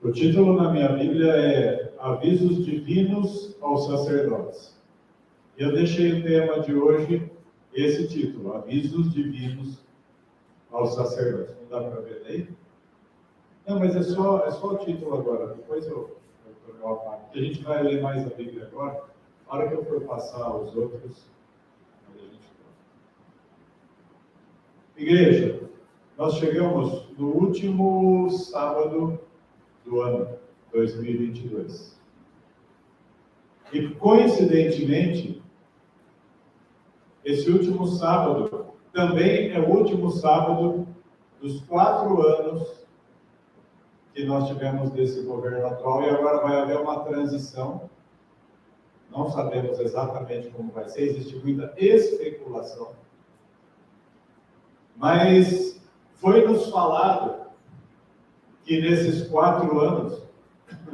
O título na minha Bíblia é Avisos Divinos aos Sacerdotes. E eu deixei o tema de hoje, esse título, Avisos Divinos aos Sacerdotes. Não dá para ver aí? Não, mas é só o título agora. Depois eu apago. A gente vai ler mais a Bíblia agora. Na hora que eu for passar os outros, a gente... Igreja, nós chegamos no último sábado do ano 2022. E, coincidentemente, esse último sábado também é o último sábado dos 4 anos que nós tivemos desse governo atual, e agora vai haver uma transição. Não sabemos exatamente como vai ser, existe muita especulação. Mas foi nos falado que nesses 4 anos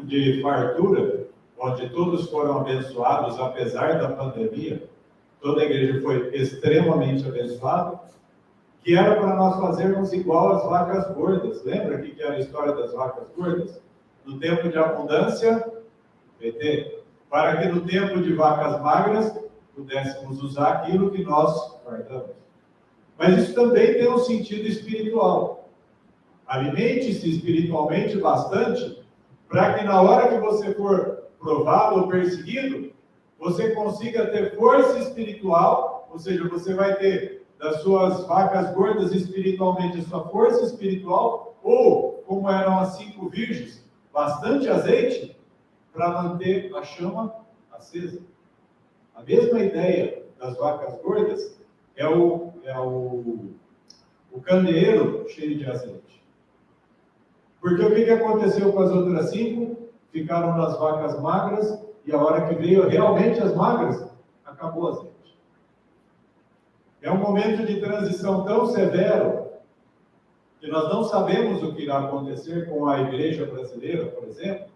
de fartura, onde todos foram abençoados, apesar da pandemia, toda a igreja foi extremamente abençoada, que era para nós fazermos igual às vacas gordas. Lembra que era a história das vacas gordas? No tempo de abundância, PT, para que no tempo de vacas magras pudéssemos usar aquilo que nós guardamos. Mas isso também tem um sentido espiritual. Alimente-se espiritualmente bastante, para que na hora que você for provado ou perseguido, você consiga ter força espiritual, ou seja, você vai ter das suas vacas gordas espiritualmente a sua força espiritual, ou, como eram as 5 virgens, bastante azeite, para manter a chama acesa. A mesma ideia das vacas gordas é o candeeiro cheio de azeite. Porque o que aconteceu com as outras 5? Ficaram nas vacas magras, e a hora que veio realmente as magras, acabou o azeite. É um momento de transição tão severo que nós não sabemos o que irá acontecer com a igreja brasileira, por exemplo.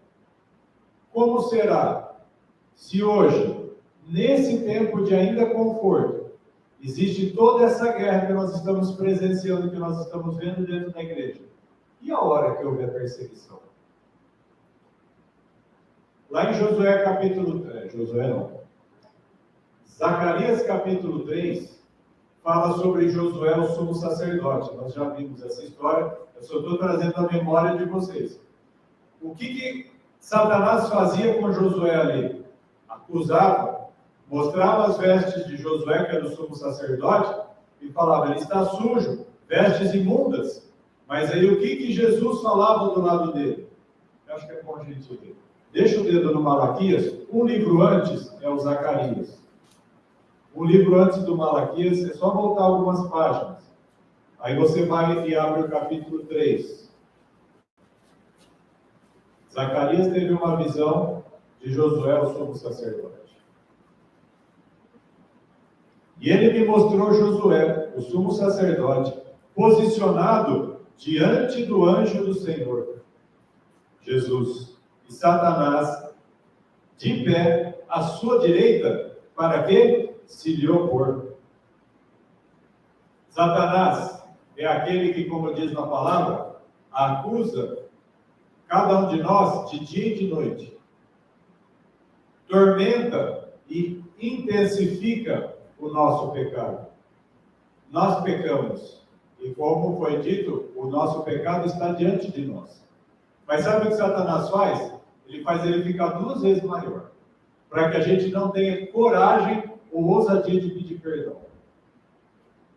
Como será se hoje, nesse tempo de ainda conforto, existe toda essa guerra que nós estamos presenciando, que nós estamos vendo dentro da igreja? E a hora que houver perseguição? Lá em Josué capítulo 3, Zacarias capítulo 3, fala sobre Josué, o sumo sacerdote. Nós já vimos essa história, eu só estou trazendo a memória de vocês. O que Satanás fazia com Josué ali? Acusava, mostrava as vestes de Josué, que era o sumo sacerdote, e falava, ele está sujo, vestes imundas. Mas aí o que Jesus falava do lado dele? Eu acho que é bom a gente ver. Deixa o dedo no Malaquias, um livro antes é o Zacarias. Um livro antes do Malaquias, é só voltar algumas páginas. Aí você vai e abre o capítulo 3. Zacarias teve uma visão de Josué, o sumo sacerdote. E ele me mostrou Josué, o sumo sacerdote, posicionado diante do anjo do Senhor, Jesus, e Satanás, de pé, à sua direita, para quê? Se lhe opor. Satanás é aquele que, como diz na palavra, acusa cada um de nós de dia e de noite. Tormenta e intensifica o nosso pecado. Nós pecamos. E como foi dito, o nosso pecado está diante de nós. Mas sabe o que Satanás faz? Ele faz ele ficar 2 vezes maior. Para que a gente não tenha coragem ou ousadia de pedir perdão.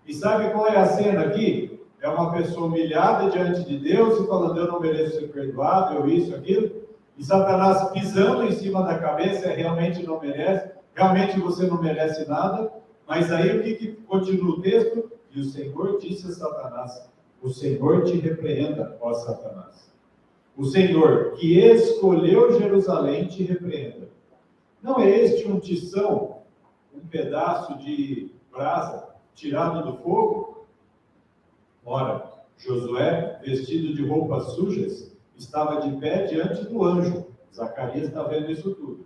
E sabe qual é a cena aqui? É uma pessoa humilhada diante de Deus e falando, eu não mereço ser perdoado, eu isso, aquilo. E Satanás pisando em cima da cabeça, realmente não merece, realmente você não merece nada. Mas aí o que continua o texto? E o Senhor disse a Satanás, o Senhor te repreenda, ó Satanás. O Senhor que escolheu Jerusalém te repreenda. Não é este um tição, um pedaço de brasa tirado do fogo? Ora, Josué, vestido de roupas sujas, estava de pé diante do anjo. Zacarias está vendo isso tudo.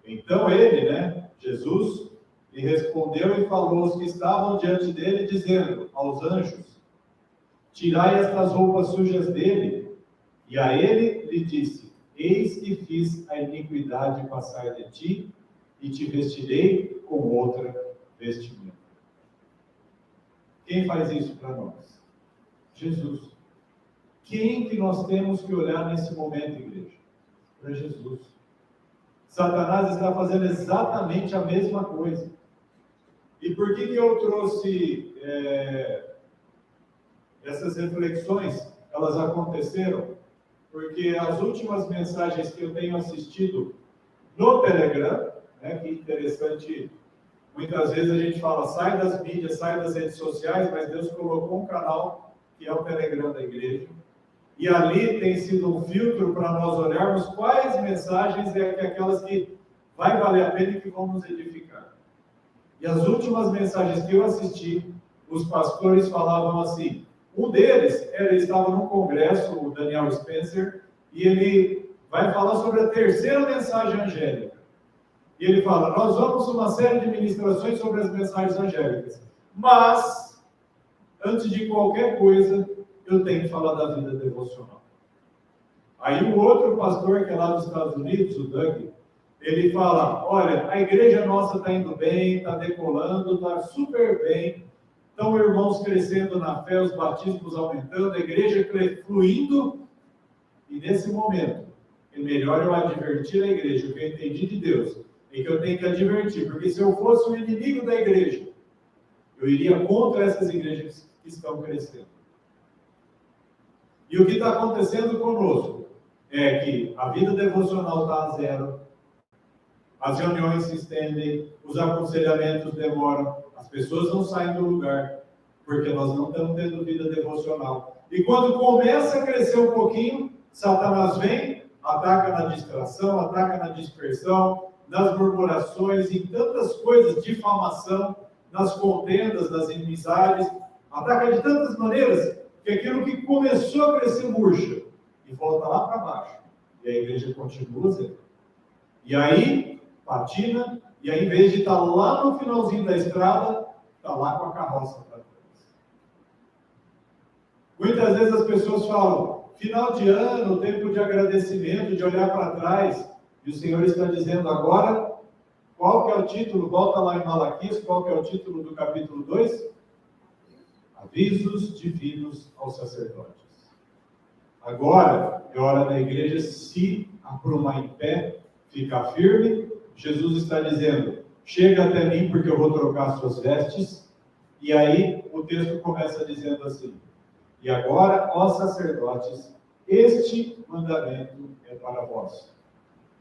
Então ele, Jesus, lhe respondeu e falou aos que estavam diante dele, dizendo aos anjos, tirai estas roupas sujas dele, E a ele lhe disse: eis que fiz a iniquidade passar de ti, e te vestirei com outra vestimenta. Quem faz isso para nós? Jesus. Quem que nós temos que olhar nesse momento, igreja? Para Jesus. Satanás está fazendo exatamente a mesma coisa. E por que eu trouxe essas reflexões? Elas aconteceram porque as últimas mensagens que eu tenho assistido no Telegram, né, que interessante, muitas vezes a gente fala, sai das mídias, sai das redes sociais, mas Deus colocou um canal que é o Telegram da igreja. E ali tem sido um filtro para nós olharmos quais mensagens aquelas que vai valer a pena e que vão nos edificar. E as últimas mensagens que eu assisti, os pastores falavam assim. Um deles, ele estava num congresso, o Daniel Spencer, e ele vai falar sobre a terceira mensagem angélica. E ele fala, nós vamos uma série de ministrações sobre as mensagens angélicas. Mas, antes de qualquer coisa, eu tenho que falar da vida devocional. Aí o outro pastor, que é lá dos Estados Unidos, o Doug, ele fala, olha, a igreja nossa está indo bem, está decolando, está super bem, estão irmãos crescendo na fé, os batismos aumentando, a igreja fluindo, e nesse momento, é melhor eu advertir a igreja, o que eu entendi de Deus, é que eu tenho que advertir, porque se eu fosse o inimigo da igreja, eu iria contra essas igrejas que estão crescendo. E o que está acontecendo conosco é que a vida devocional está a zero, as reuniões se estendem, os aconselhamentos demoram, as pessoas não saem do lugar, porque nós não estamos tendo vida devocional. E quando começa a crescer um pouquinho, Satanás vem, ataca na distração, ataca na dispersão, nas murmurações, em tantas coisas, difamação, nas contendas, nas inimizades, ataca de tantas maneiras, que aquilo que começou a crescer murcha, e volta lá para baixo. E a igreja continua zero. E aí, patina, e aí, em vez de estar lá no finalzinho da estrada, está lá com a carroça para trás. Muitas vezes as pessoas falam, final de ano, tempo de agradecimento, de olhar para trás, e o Senhor está dizendo agora, qual que é o título? Volta lá em Malaquias, qual que é o título do capítulo 2? Avisos divinos aos sacerdotes. Agora é hora da igreja se aprumar em pé, ficar firme. Jesus está dizendo, chega até mim porque eu vou trocar suas vestes. E aí o texto começa dizendo assim, e agora, ó sacerdotes, este mandamento é para vós.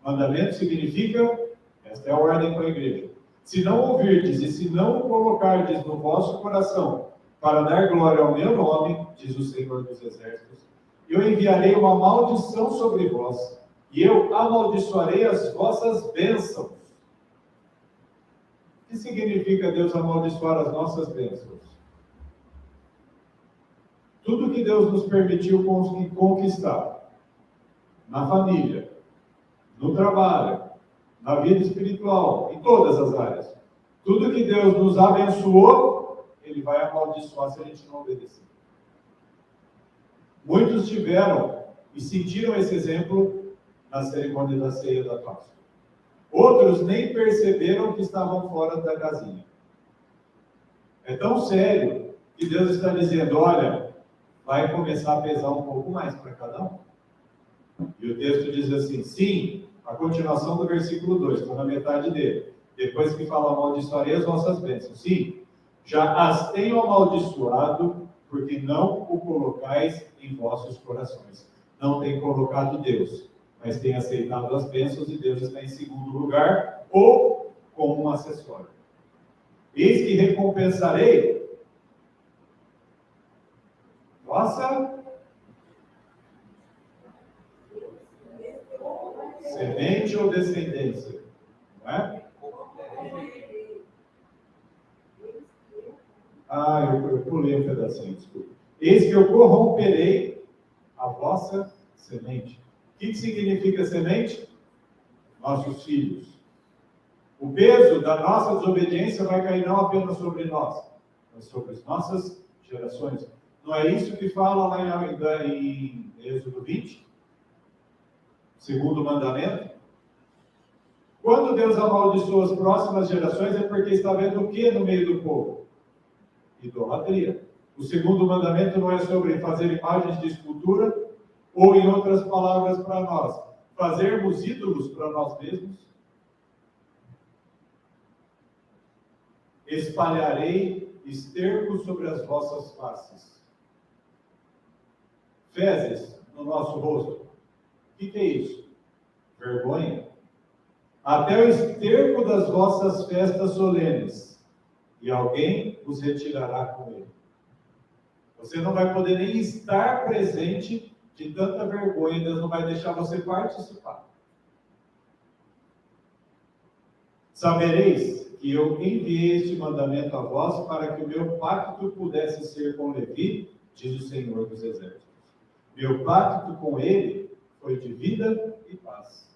Mandamento significa, esta é a ordem para a igreja. Se não ouvirdes e se não o colocardes no vosso coração, para dar glória ao meu nome, diz o Senhor dos Exércitos, eu enviarei uma maldição sobre vós, e eu amaldiçoarei as vossas bênçãos. O que significa Deus amaldiçoar as nossas bênçãos? Tudo que Deus nos permitiu conquistar, na família, no trabalho, na vida espiritual, em todas as áreas, tudo que Deus nos abençoou, Ele vai amaldiçoar se a gente não obedecer. Muitos tiveram e sentiram esse exemplo na cerimônia da ceia da Páscoa. Outros nem perceberam que estavam fora da casinha. É tão sério que Deus está dizendo, olha, vai começar a pesar um pouco mais para cada um. E o texto diz assim, sim, a continuação do versículo 2, estou na metade dele. Depois que fala, amaldiçoarei as vossas bênçãos. Sim, já as tenho amaldiçoado, porque não o colocais em vossos corações. Não tem colocado Deus, mas tem aceitado as bênçãos e Deus está em segundo lugar, ou como um acessório. Eis que recompensarei vossa semente ou descendência, não é? Eu pulei um pedacinho, desculpa. Eis que eu corromperei a vossa semente. O que significa semente? Nossos filhos. O peso da nossa desobediência vai cair não apenas sobre nós, mas sobre as nossas gerações. Não é isso que fala lá em Êxodo 20? Segundo mandamento. Quando Deus amaldiçoa as próximas gerações, é porque está vendo o que no meio do povo? Idolatria. O segundo mandamento não é sobre fazer imagens de escultura, ou, em outras palavras para nós, fazermos ídolos para nós mesmos. Espalharei esterco sobre as vossas faces. Fezes no nosso rosto. O que é isso? Vergonha. Até o esterco das vossas festas solenes, e alguém os retirará com ele. Você não vai poder nem estar presente de tanta vergonha, Deus não vai deixar você participar. Sabereis que eu enviei este mandamento a vós para que o meu pacto pudesse ser com Levi, diz o Senhor dos Exércitos. Meu pacto com ele foi de vida e paz.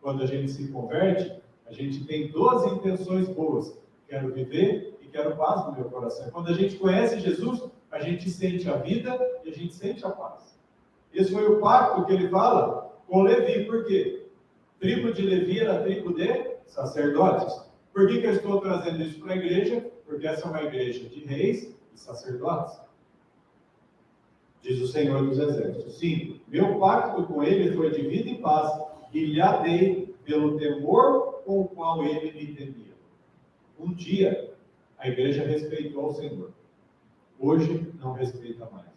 Quando a gente se converte, a gente tem duas intenções boas. Quero viver e quero paz no meu coração. Quando a gente conhece Jesus, a gente sente a vida e a gente sente a paz. Esse foi o pacto que ele fala com Levi. Por quê? Tribo de Levi era a tribo de sacerdotes. Por que eu estou trazendo isso para a igreja? Porque essa é uma igreja de reis e sacerdotes. Diz o Senhor dos Exércitos. Sim, meu pacto com ele foi de vida e paz, e lhe dei pelo temor com o qual ele me temia. Um dia, a igreja respeitou o Senhor. Hoje, não respeita mais.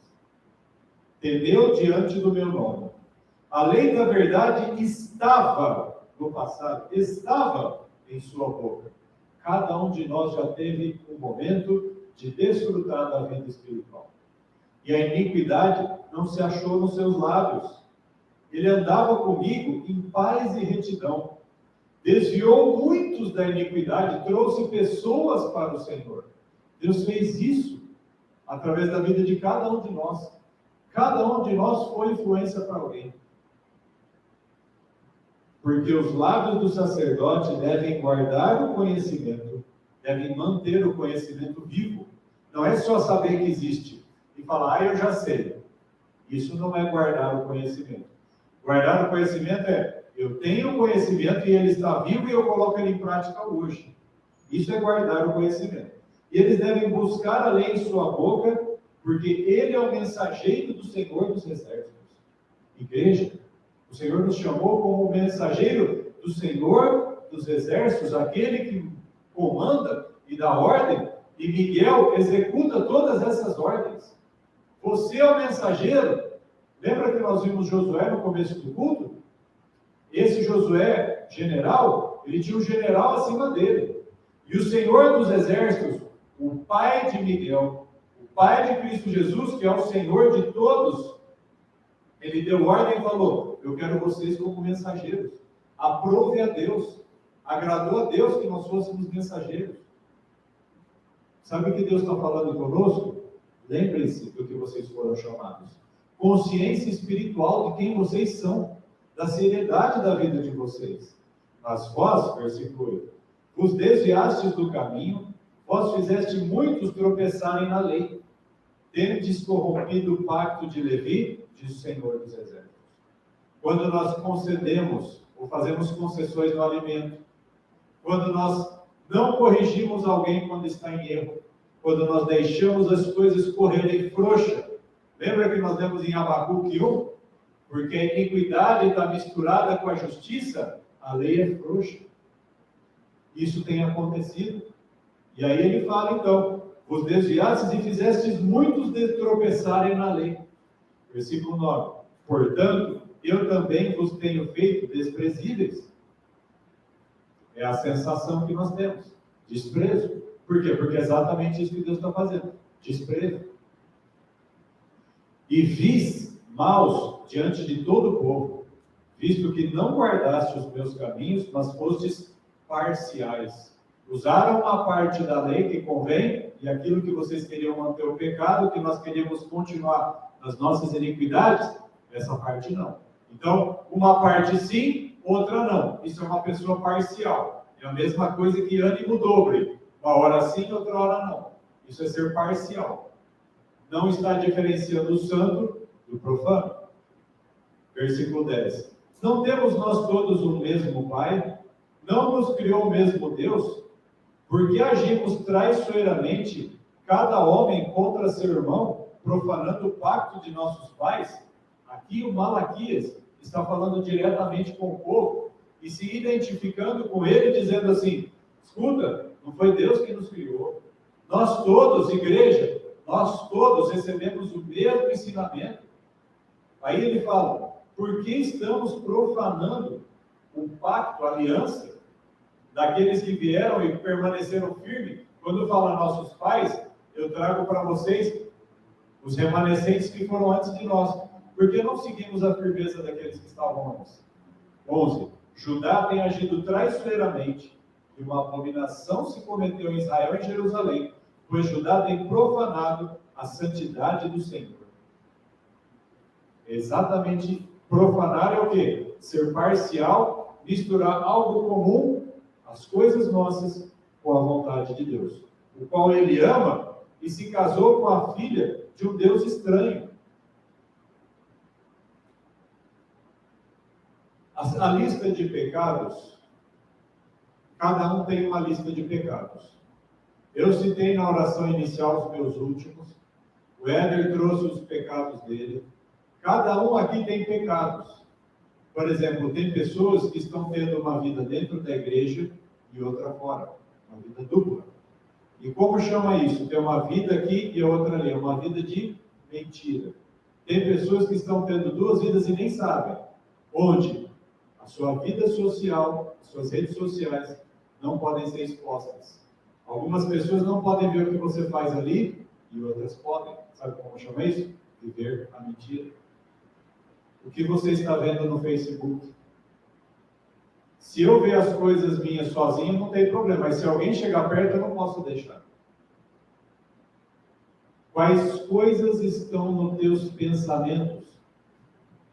Temeu diante do meu nome. A lei da verdade estava no passado, estava em sua boca. Cada um de nós já teve um momento de desfrutar da vida espiritual. E a iniquidade não se achou nos seus lábios. Ele andava comigo em paz e retidão. Desviou muitos da iniquidade, trouxe pessoas para o Senhor. Deus fez isso através da vida de cada um de nós. Cada um de nós foi influência para alguém. Porque os lábios do sacerdote devem guardar o conhecimento, devem manter o conhecimento vivo. Não é só saber que existe e falar, eu já sei. Isso não é guardar o conhecimento. Guardar o conhecimento é, eu tenho o conhecimento e ele está vivo e eu coloco ele em prática hoje. Isso é guardar o conhecimento. E eles devem buscar a lei em sua boca, porque ele é o mensageiro do Senhor dos Exércitos. Igreja, o Senhor nos chamou como mensageiro do Senhor dos Exércitos, aquele que comanda e dá ordem, e Miguel executa todas essas ordens. Você é o mensageiro. Lembra que nós vimos Josué no começo do culto? Esse Josué, general, ele tinha um general acima dele. E o Senhor dos Exércitos, o pai de Miguel, o pai de Cristo Jesus, que é o Senhor de todos, ele deu ordem e falou, eu quero vocês como mensageiros. Aprove a Deus. Agradou a Deus que nós fôssemos mensageiros. Sabe o que Deus está falando conosco? Lembrem-se do que vocês foram chamados. Consciência espiritual de quem vocês são, da seriedade da vida de vocês. Mas vós, versículo 8, vos desviastes do caminho, vós fizeste muitos tropeçarem na lei, tendes corrompido o pacto de Levi, diz o Senhor dos Exércitos. Quando nós concedemos ou fazemos concessões no alimento, quando nós não corrigimos alguém quando está em erro, quando nós deixamos as coisas correrem frouxa. Lembra que nós lemos em Abacuque 1? Porque a iniquidade está misturada com a justiça, a lei é frouxa. Isso tem acontecido. E aí ele fala então, vos desviastes e fizestes muitos tropeçarem na lei. Versículo 9. Portanto, eu também vos tenho feito desprezíveis. É a sensação que nós temos. Desprezo. Por quê? Porque é exatamente isso que Deus está fazendo. Desprezo. E vis maus diante de todo o povo, visto que não guardaste os meus caminhos, mas fostes parciais. Usaram uma parte da lei que convém, e aquilo que vocês queriam manter o pecado, que nós queríamos continuar nas nossas iniquidades, essa parte não. Então, uma parte sim, outra não. Isso é uma pessoa parcial. É a mesma coisa que ânimo dobre. Uma hora sim, outra hora não. Isso é ser parcial. Não está diferenciando o santo do profano. Versículo 10. Não temos nós todos o mesmo Pai? Não nos criou o mesmo Deus? Por que agimos traiçoeiramente, cada homem contra seu irmão, profanando o pacto de nossos pais? Aqui o Malaquias está falando diretamente com o povo e se identificando com ele, dizendo assim: escuta, não foi Deus que nos criou. Nós todos, igreja, nós todos recebemos o mesmo ensinamento. Aí ele fala: por que estamos profanando o pacto, a aliança daqueles que vieram e permaneceram firmes? Quando fala nossos pais, eu trago para vocês os remanescentes que foram antes de nós. Por que não seguimos a firmeza daqueles que estavam antes? 11. Judá tem agido traiçoeiramente, e uma abominação se cometeu em Israel e em Jerusalém, pois Judá tem profanado a santidade do Senhor. Exatamente, profanar é o quê? Ser parcial, misturar algo comum, as coisas nossas, com a vontade de Deus, o qual ele ama e se casou com a filha de um Deus estranho. A lista de pecados, cada um tem uma lista de pecados. Eu citei na oração inicial os meus últimos, o Éder trouxe os pecados dele. Cada um aqui tem pecados. Por exemplo, tem pessoas que estão tendo uma vida dentro da igreja e outra fora, uma vida dupla. E como chama isso? Tem uma vida aqui e outra ali, uma vida de mentira. Tem pessoas que estão tendo duas vidas e nem sabem, onde a sua vida social, as suas redes sociais não podem ser expostas. Algumas pessoas não podem ver o que você faz ali e outras podem. Sabe como chama isso? Viver a mentira. O que você está vendo no Facebook? Se eu ver as coisas minhas sozinho, não tem problema. Mas se alguém chegar perto, eu não posso deixar. Quais coisas estão nos teus pensamentos?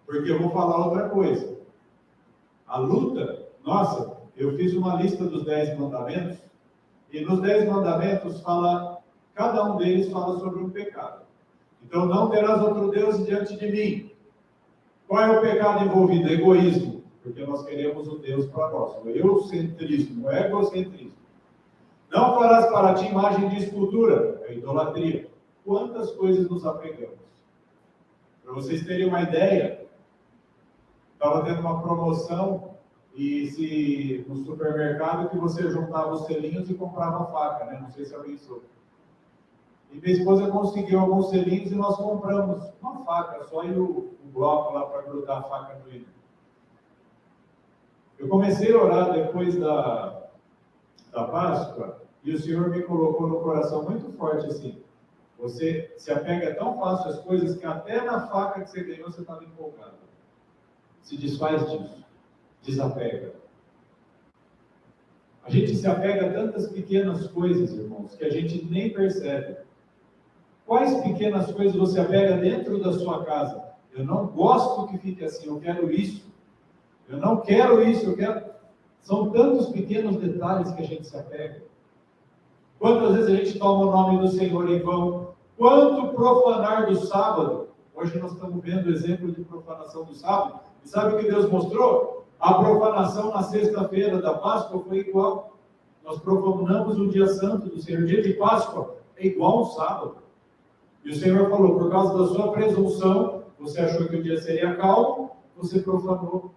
Porque eu vou falar outra coisa. A luta, nossa, eu fiz uma lista dos 10 mandamentos, e nos 10 mandamentos fala, cada um deles fala sobre um pecado. Então, não terás outro Deus diante de mim. Qual é o pecado envolvido? Egoísmo, porque nós queremos o Deus para nós. O eucentrismo, o egocentrismo. Não farás para ti imagem de escultura, é idolatria. Quantas coisas nos apegamos? Para vocês terem uma ideia, estava tendo uma promoção e se no supermercado que você juntava os selinhos e comprava faca, né? Não sei se alguém soube. E minha esposa conseguiu alguns selinhos e nós compramos uma faca, só e o bloco lá para grudar a faca no hino. Eu comecei a orar depois da Páscoa e o Senhor me colocou no coração muito forte assim: você se apega tão fácil às coisas que até na faca que você ganhou você estava empolgado. Se desfaz disso. Desapega. A gente se apega a tantas pequenas coisas, irmãos, que a gente nem percebe. Quais pequenas coisas você apega dentro da sua casa? Eu não gosto que fique assim, eu quero isso. Eu não quero isso, eu quero... São tantos pequenos detalhes que a gente se apega. Quantas vezes a gente toma o nome do Senhor em vão? Quanto profanar do sábado? Hoje nós estamos vendo o exemplo de profanação do sábado. E sabe o que Deus mostrou? A profanação na sexta-feira da Páscoa foi igual. Nós profanamos o dia santo do Senhor. O dia de Páscoa é igual ao sábado. E o Senhor falou, por causa da sua presunção, você achou que o dia seria calmo, você profanou.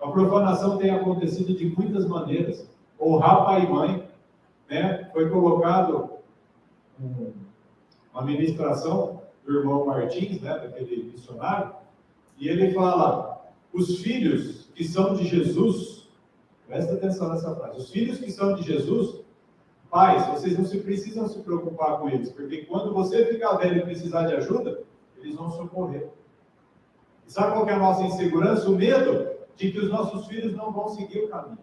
A profanação tem acontecido de muitas maneiras. Honrar pai e mãe, né? Foi colocado uma ministração do irmão Martins, né? Daquele missionário, e ele fala, os filhos que são de Jesus, presta atenção nessa frase, os filhos que são de Jesus, pais, vocês não precisam se preocupar com eles, porque quando você ficar velho e precisar de ajuda, eles vão socorrer. E sabe qual que é a nossa insegurança? O medo de que os nossos filhos não vão seguir o caminho.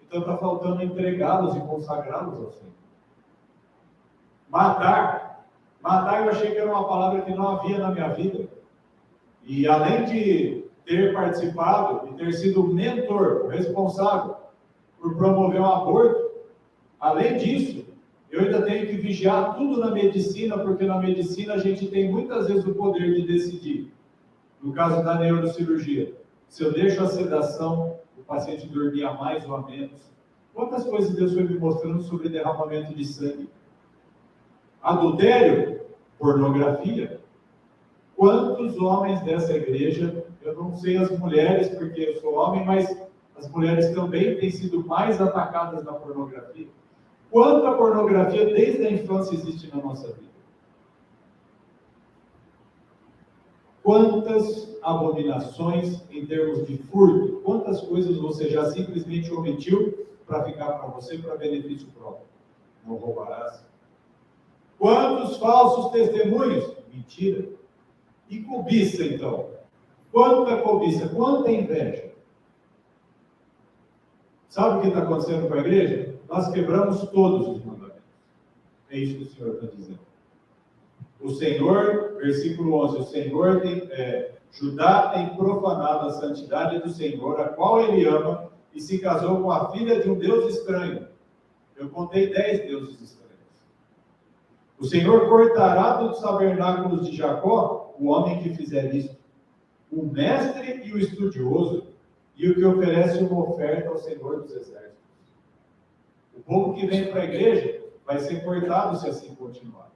Então está faltando entregá-los e consagrá-los ao Senhor. Matar eu achei que era uma palavra que não havia na minha vida. E além de ter participado e ter sido mentor, responsável por promover um aborto, além disso, eu ainda tenho que vigiar tudo na medicina, porque na medicina a gente tem muitas vezes o poder de decidir No caso da neurocirurgia, se eu deixo a sedação, o paciente dormir a mais ou a menos. Quantas coisas Deus foi me mostrando sobre derramamento de sangue? Adultério, pornografia. Quantos homens dessa igreja, eu não sei as mulheres, porque eu sou homem, mas as mulheres também têm sido mais atacadas na pornografia. Quanta pornografia desde a infância existe na nossa vida? Quantas abominações em termos de furto? Quantas coisas você já simplesmente omitiu para ficar para você, para benefício próprio? Não roubarás. Quantos falsos testemunhos? Mentira. E cobiça, então? Quanta cobiça? Quanta inveja? Sabe o que está acontecendo com a igreja? Nós quebramos todos os mandamentos. É isso que o Senhor está dizendo. O Senhor, versículo 11, o Senhor Judá tem profanado a santidade do Senhor, a qual ele ama, e se casou com a filha de um Deus estranho. Eu contei 10 deuses estranhos. O Senhor cortará dos tabernáculos de Jacó o homem que fizer isto, o mestre e o estudioso, e o que oferece uma oferta ao Senhor dos Exércitos. O povo que vem para a igreja vai ser cortado se assim continuar.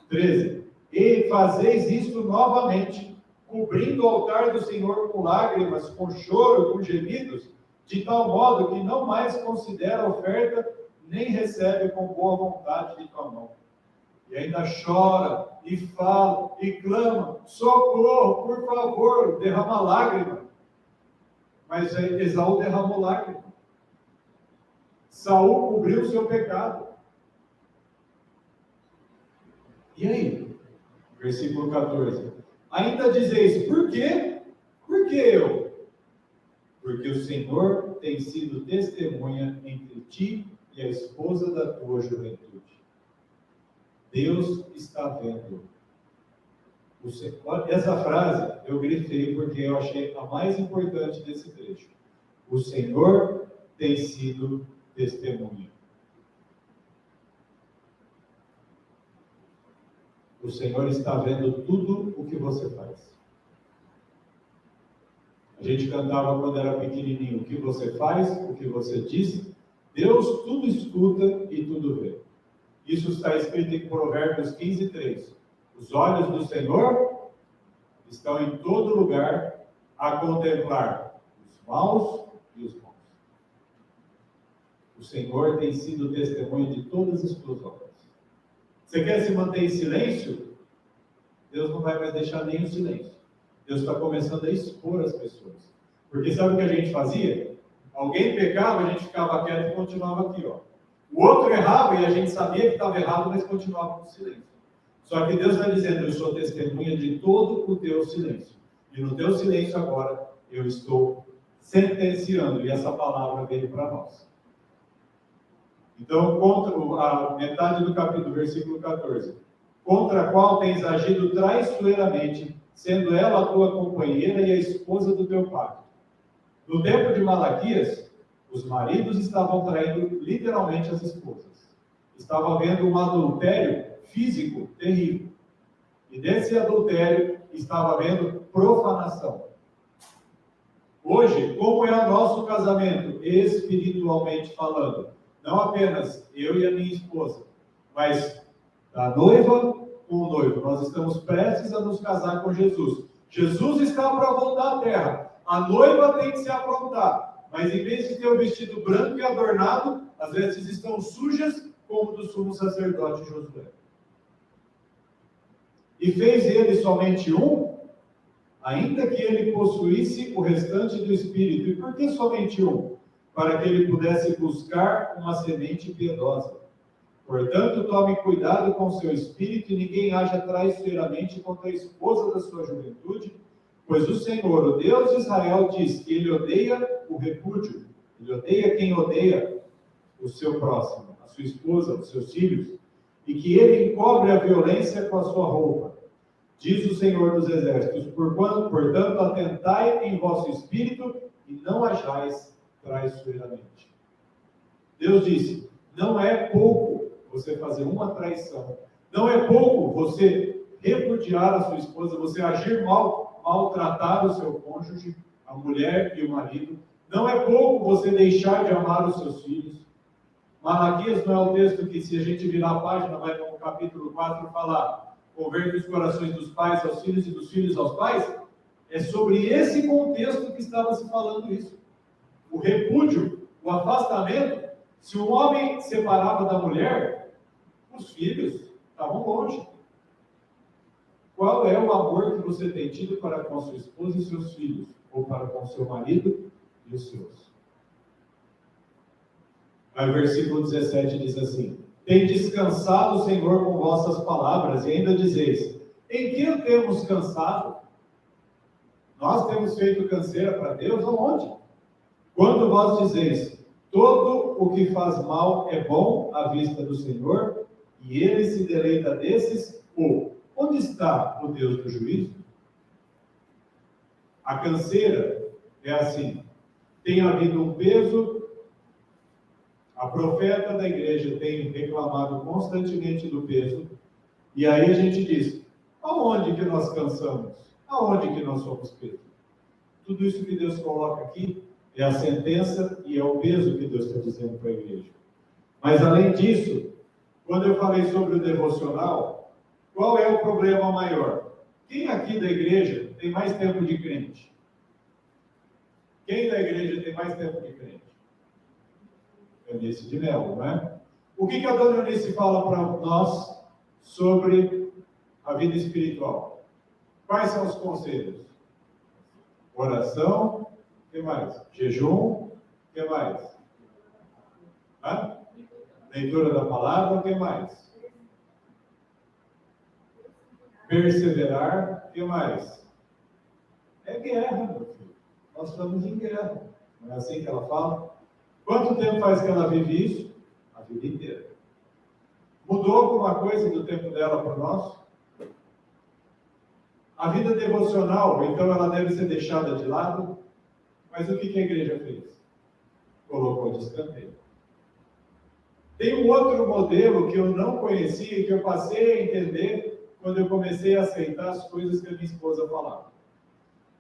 13. E fazeis isto novamente, cobrindo o altar do Senhor com lágrimas, com choro, com gemidos, de tal modo que não mais considera a oferta, nem recebe com boa vontade de tua mão. E ainda chora, e fala, e clama, socorro, por favor, derrama lágrima. Mas Esaú derramou lágrima. Saul cobriu o seu pecado. E aí? Versículo 14. Ainda dizeis, por quê? Por que eu? Porque o Senhor tem sido testemunha entre ti e a esposa da tua juventude. Deus está vendo. Essa frase eu grifei porque eu achei a mais importante desse trecho. O Senhor tem sido testemunha. O Senhor está vendo tudo o que você faz. A gente cantava quando era pequenininho, o que você faz, o que você diz, Deus tudo escuta e tudo vê. Isso está escrito em Provérbios 15:3. Os olhos do Senhor estão em todo lugar a contemplar os maus e os bons. O Senhor tem sido testemunha de todas as tuas obras. Você quer se manter em silêncio? Deus não vai mais deixar nem o silêncio. Deus está começando a expor as pessoas. Porque sabe o que a gente fazia? Alguém pecava, a gente ficava quieto e continuava aqui, ó. O outro errava e a gente sabia que estava errado, mas continuava com silêncio. Só que Deus está dizendo, eu sou testemunha de todo o teu silêncio. E no teu silêncio agora, eu estou sentenciando. E essa palavra veio para nós. Então, contra a metade do capítulo, versículo 14. Contra a qual tens agido traiçoeiramente, sendo ela a tua companheira e a esposa do teu pacto. No tempo de Malaquias, os maridos estavam traindo literalmente as esposas. Estava havendo um adultério físico terrível. E desse adultério estava havendo profanação. Hoje, como é o nosso casamento, espiritualmente falando? Não apenas eu e a minha esposa, mas a noiva com o noivo. Nós estamos prestes a nos casar com Jesus. Jesus está para voltar à terra. A noiva tem que se aprontar. Mas em vez de ter o vestido branco e adornado, as vestes estão sujas, como do sumo sacerdote Josué. E fez ele somente um, ainda que ele possuísse o restante do Espírito. E por que somente um? Para que ele pudesse buscar uma semente piedosa. Portanto, tome cuidado com seu espírito e ninguém haja traiçoeiramente contra a esposa da sua juventude, pois o Senhor, o Deus de Israel, diz que ele odeia o repúdio, ele odeia quem odeia o seu próximo, a sua esposa, os seus filhos, e que ele encobre a violência com a sua roupa. Diz o Senhor dos Exércitos, portanto, atentai em vosso espírito e não hajais traiçoeiramente. Deus disse, não é pouco você fazer uma traição, não é pouco você repudiar a sua esposa, você agir mal, maltratar o seu cônjuge, a mulher e o marido. Não é pouco você deixar de amar os seus filhos. Malaquias não é o texto que, se a gente virar a página, vai no capítulo 4 falar: converte os corações dos pais aos filhos e dos filhos aos pais. É sobre esse contexto que estava se falando isso. O repúdio, o afastamento. Se o homem separava da mulher, os filhos estavam longe. Qual é o amor que você tem tido para com a sua esposa e seus filhos? Ou para com o seu marido e os seus? Aí o versículo 17 diz assim: tem descansado o Senhor com vossas palavras, e ainda dizeis: em que temos cansado? Nós temos feito canseira para Deus aonde? Quando vós dizeis: todo o que faz mal é bom à vista do Senhor, e ele se deleita desses, ou onde está o Deus do juízo? A canseira é assim: tem havido um peso. A profeta da igreja tem reclamado constantemente do peso, e aí a gente diz: aonde que nós cansamos? Aonde que nós somos peso? Tudo isso que Deus coloca aqui é a sentença e é o peso que Deus está dizendo para a igreja. Mas além disso, quando eu falei sobre o devocional, qual é o problema maior? Quem aqui da igreja tem mais tempo de crente? Quem da igreja tem mais tempo de crente? Eunice de Melo, não é? O que a dona Eunice fala para nós sobre a vida espiritual? Quais são os conselhos? Oração, o que mais? Jejum, o que mais? Leitura da palavra, o que mais? Perseverar, o que mais? É guerra, meu filho. Nós estamos em guerra. Não é assim que ela fala? Quanto tempo faz que ela vive isso? A vida inteira. Mudou alguma coisa do tempo dela para o nosso? A vida devocional, então, ela deve ser deixada de lado? Mas o que a igreja fez? Colocou de escanteio. Tem um outro modelo que eu não conhecia e que eu passei a entender quando eu comecei a aceitar as coisas que a minha esposa falava.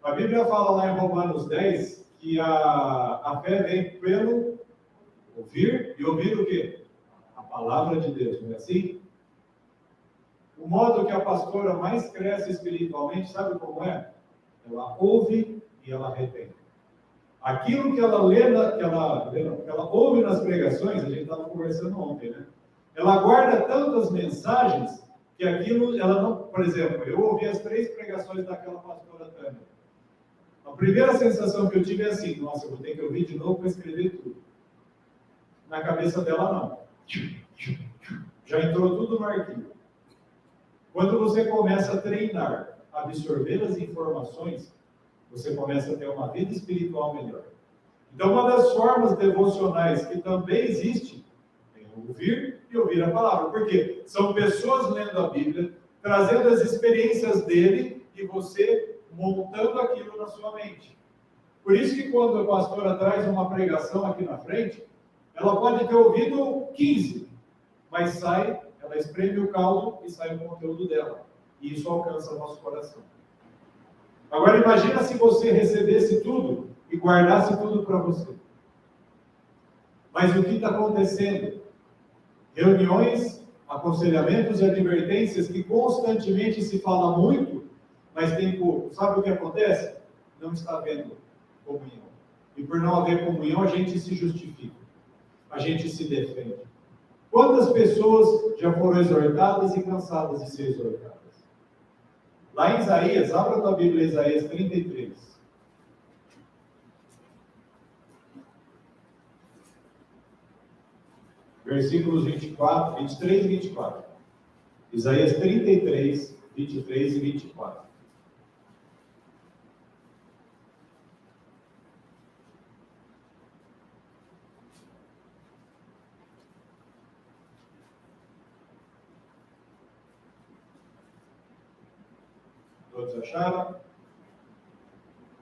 A Bíblia fala lá em Romanos 10 que a fé vem pelo ouvir, e ouvir o quê? A palavra de Deus, não é assim? O modo que a pastora mais cresce espiritualmente, sabe como é? Ela ouve e ela retém. Aquilo que ela lê, que ela ouve nas pregações, a gente estava conversando ontem, né? Ela guarda tantas mensagens que aquilo, ela não... Por exemplo, eu ouvi as 3 pregações daquela pastora Tânia. A primeira sensação que eu tive é assim: nossa, eu vou ter que ouvir de novo para escrever tudo. Na cabeça dela, não. Já entrou tudo no arquivo. Quando você começa a treinar, a absorver as informações, você começa a ter uma vida espiritual melhor. Então, uma das formas devocionais que também existe é ouvir e ouvir a palavra. Por quê? São pessoas lendo a Bíblia, trazendo as experiências dele e você montando aquilo na sua mente. Por isso que quando a pastora traz uma pregação aqui na frente, ela pode ter ouvido 15, mas sai, ela espreme o caldo e sai o conteúdo dela. E isso alcança o nosso coração. Agora imagina se você recebesse tudo e guardasse tudo para você. Mas o que está acontecendo? Reuniões, aconselhamentos e advertências que constantemente se fala muito, mas tem pouco. Sabe o que acontece? Não está havendo comunhão. E por não haver comunhão, a gente se justifica. A gente se defende. Quantas pessoas já foram exortadas e cansadas de ser exortadas? Lá em Isaías, abra a tua Bíblia, Isaías 33. Versículos 23 e 24. Isaías 33, 23 e 24. Todos acharam?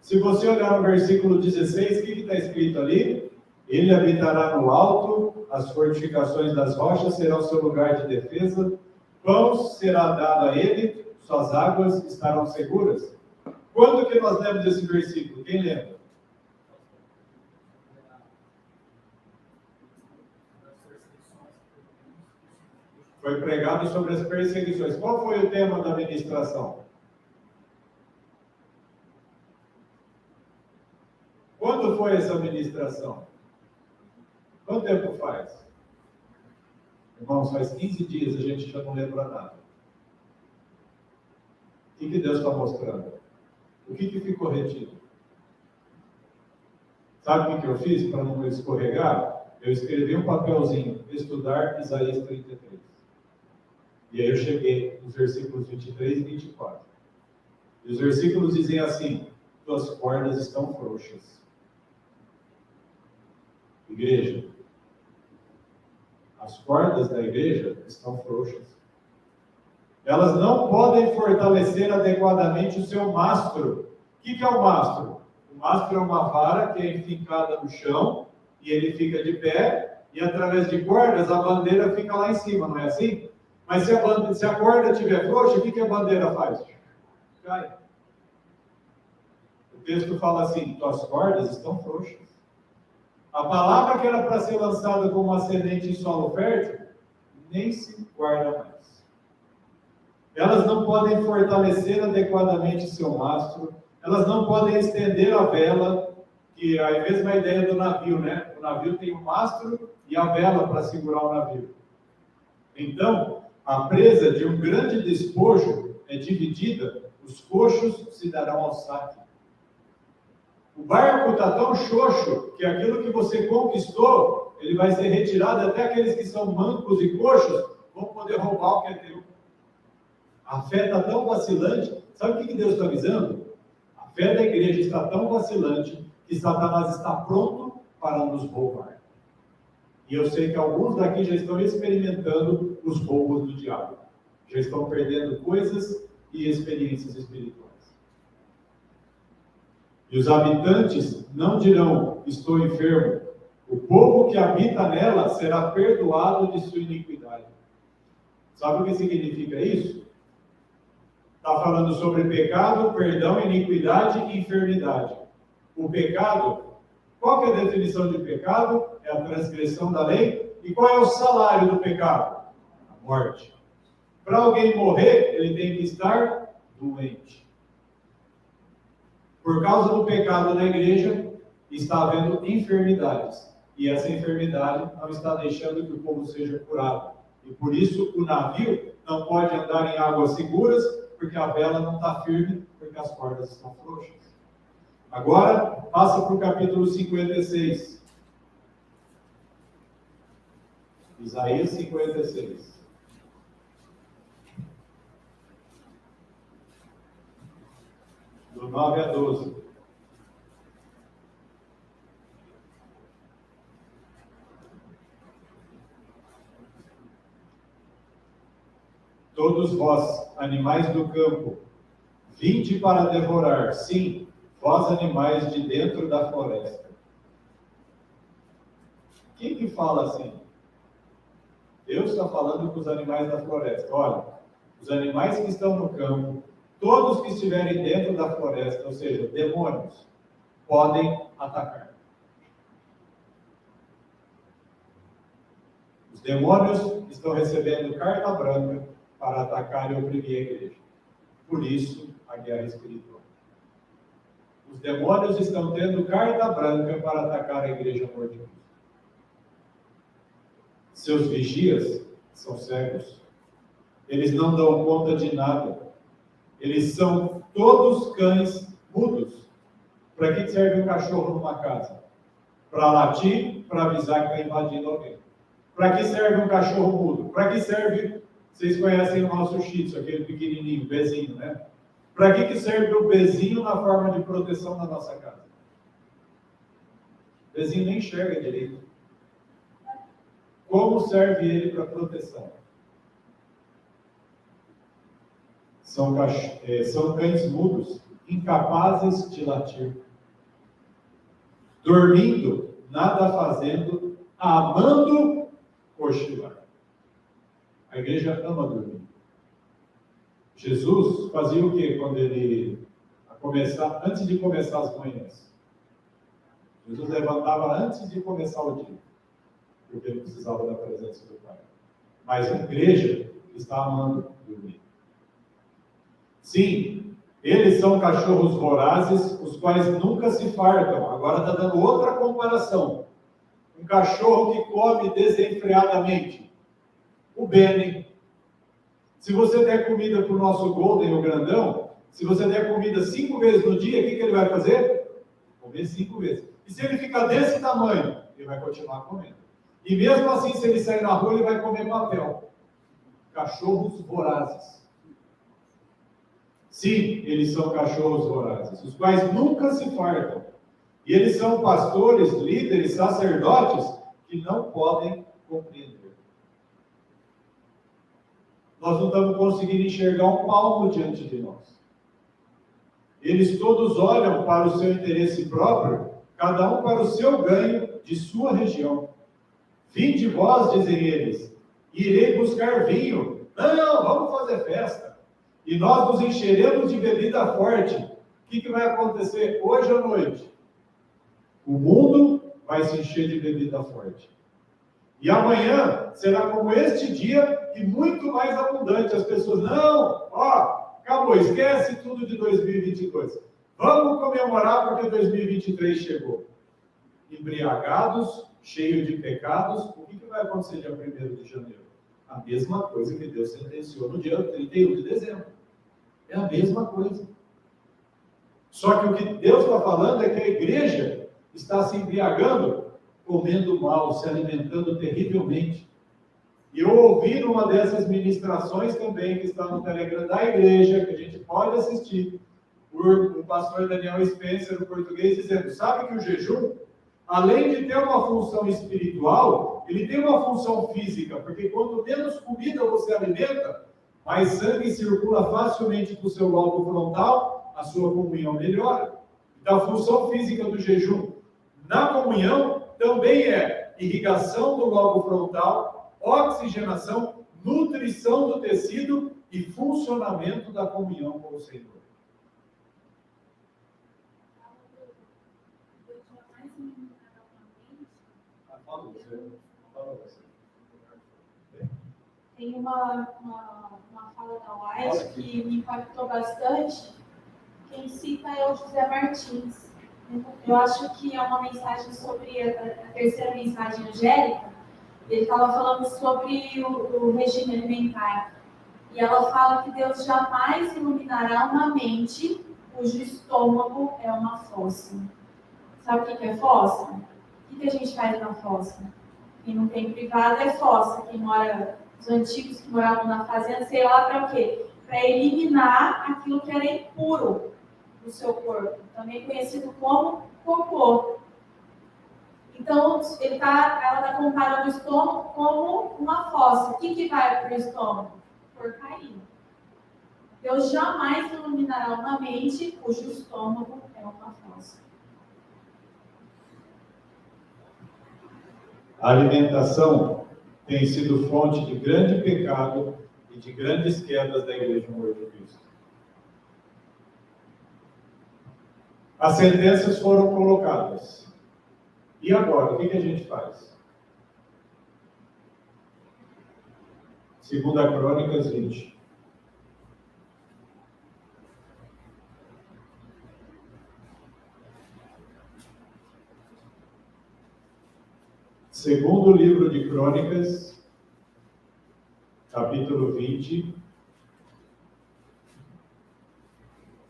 Se você olhar no versículo 16, o que está escrito ali? Ele habitará no alto, as fortificações das rochas serão seu lugar de defesa, pão será dado a ele suas águas estarão seguras. Quando que nós lemos esse versículo? Quem lembra? Foi pregado sobre as perseguições. Qual foi o tema da ministração? Quando foi essa ministração? Quanto tempo faz? Irmãos, faz 15 dias, a gente já não lembra nada. O que Deus está mostrando? O que ficou retido? Sabe o que eu fiz para não escorregar? Eu escrevi um papelzinho, estudar Isaías 33. E aí eu cheguei nos versículos 23 e 24. E os versículos dizem assim: tuas cordas estão frouxas. Igreja, as cordas da igreja estão frouxas. Elas não podem fortalecer adequadamente o seu mastro. O que é o mastro? O mastro é uma vara que é enfincada no chão e ele fica de pé e através de cordas a bandeira fica lá em cima, não é assim? Mas se a corda estiver frouxa, o que a bandeira faz? Cai. O texto fala assim: tuas cordas estão frouxas. A palavra que era para ser lançada como uma semente em solo fértil, nem se guarda mais. Elas não podem fortalecer adequadamente seu mastro, elas não podem estender a vela, que é a mesma ideia do navio, né? O navio tem o mastro e a vela para segurar o navio. Então, a presa de um grande despojo é dividida, os coxos se darão ao saque. O barco está tão xoxo que aquilo que você conquistou, ele vai ser retirado, até aqueles que são mancos e coxos vão poder roubar o que é teu. A fé está tão vacilante. Sabe o que Deus está avisando? A fé da igreja está tão vacilante que Satanás está pronto para nos roubar. E eu sei que alguns daqui já estão experimentando os roubos do diabo. Já estão perdendo coisas e experiências espirituais. E os habitantes não dirão: estou enfermo. O povo que habita nela será perdoado de sua iniquidade. Sabe o que significa isso? Está falando sobre pecado, perdão, iniquidade e enfermidade. O pecado, qual que é a definição de pecado? É a transgressão da lei. E qual é o salário do pecado? A morte. Para alguém morrer, ele tem que estar doente. Por causa do pecado na igreja, está havendo enfermidades. E essa enfermidade não está deixando que o povo seja curado. E por isso o navio não pode andar em águas seguras, porque a vela não está firme, porque as cordas estão frouxas. Agora, passa para o capítulo 56. Isaías 56. Do 9 a 12. Todos vós, animais do campo, vinde para devorar, sim, vós animais de dentro da floresta. Quem que fala assim? Deus está falando com os animais da floresta. Olha, os animais que estão no campo, todos que estiverem dentro da floresta, ou seja, demônios, podem atacar. Os demônios estão recebendo carta branca para atacar e oprimir a igreja. Por isso, a guerra espiritual. Os demônios estão tendo carta branca para atacar a igreja por Deus. Seus vigias são cegos. Eles não dão conta de nada. Eles são todos cães mudos. Para que serve um cachorro numa casa? Para latir, para avisar que está invadindo alguém. Para que serve um cachorro mudo? Para que serve, vocês conhecem o nosso shih tzu, aquele pequenininho, bezinho, né? Para que serve o bezinho na forma de proteção da nossa casa? O bezinho nem enxerga direito. Como serve ele para proteção? São cães mudos, incapazes de latir. Dormindo, nada fazendo, amando cochilar. A igreja ama dormir. Jesus fazia o quê quando ele antes de começar as manhãs? Jesus levantava antes de começar o dia, porque ele precisava da presença do Pai. Mas a igreja está amando dormir. Sim, eles são cachorros vorazes, os quais nunca se fartam. Agora está dando outra comparação. Um cachorro que come desenfreadamente. O Benny. Se você der comida para o nosso Golden, o grandão, se você der comida 5 vezes no dia, o que ele vai fazer? Comer 5 vezes. E se ele ficar desse tamanho, ele vai continuar comendo. E mesmo assim, se ele sair na rua, ele vai comer papel. Cachorros vorazes. Sim, eles são cachorros vorazes, os quais nunca se fartam. E eles são pastores, líderes, sacerdotes, que não podem compreender. Nós não estamos conseguindo enxergar um palmo diante de nós. Eles todos olham para o seu interesse próprio, cada um para o seu ganho de sua região. Vinde vós, dizem eles, irei buscar vinho. Não, vamos fazer festa. E nós nos encheremos de bebida forte. O que vai acontecer hoje à noite? O mundo vai se encher de bebida forte. E amanhã será como este dia e muito mais abundante. As pessoas, não, acabou, esquece tudo de 2022. Vamos comemorar porque 2023 chegou. Embriagados, cheios de pecados, o que vai acontecer dia 1º de janeiro? A mesma coisa que Deus sentenciou no dia 31 de dezembro. É a mesma coisa. Só que o que Deus está falando é que a igreja está se embriagando, comendo mal, se alimentando terrivelmente. E eu ouvi numa dessas ministrações também, que está no Telegram da igreja, que a gente pode assistir, por o pastor Daniel Spencer, no português, dizendo, sabe que o jejum, além de ter uma função espiritual, ele tem uma função física, porque quanto menos comida você alimenta, mais sangue circula facilmente para o seu lobo frontal, a sua comunhão melhora. Então, a função física do jejum na comunhão também é irrigação do lobo frontal, oxigenação, nutrição do tecido e funcionamento da comunhão com o Senhor. Tem uma fala da White que me impactou bastante. Quem cita é o José Martins. Eu acho que é uma mensagem sobre a terceira mensagem angélica. Ele estava falando sobre o regime alimentar. E ela fala que Deus jamais iluminará uma mente cujo estômago é uma fossa. Sabe o que é fossa? O que a gente faz na fossa? Quem não tem privada é fossa. Quem mora, os antigos que moravam na fazenda, sei lá para o quê? Para eliminar aquilo que era impuro do seu corpo, também conhecido como cocô. Então, ela está comparando o estômago como uma fossa. O que vai para o estômago? Porcaria. Deus jamais iluminará uma mente cujo estômago é uma fossa. A alimentação tem sido fonte de grande pecado e de grandes quedas da Igreja Amor de Cristo. As sentenças foram colocadas. E agora, o que a gente faz? 2 Crônicas 20. Segundo livro de Crônicas, capítulo 20.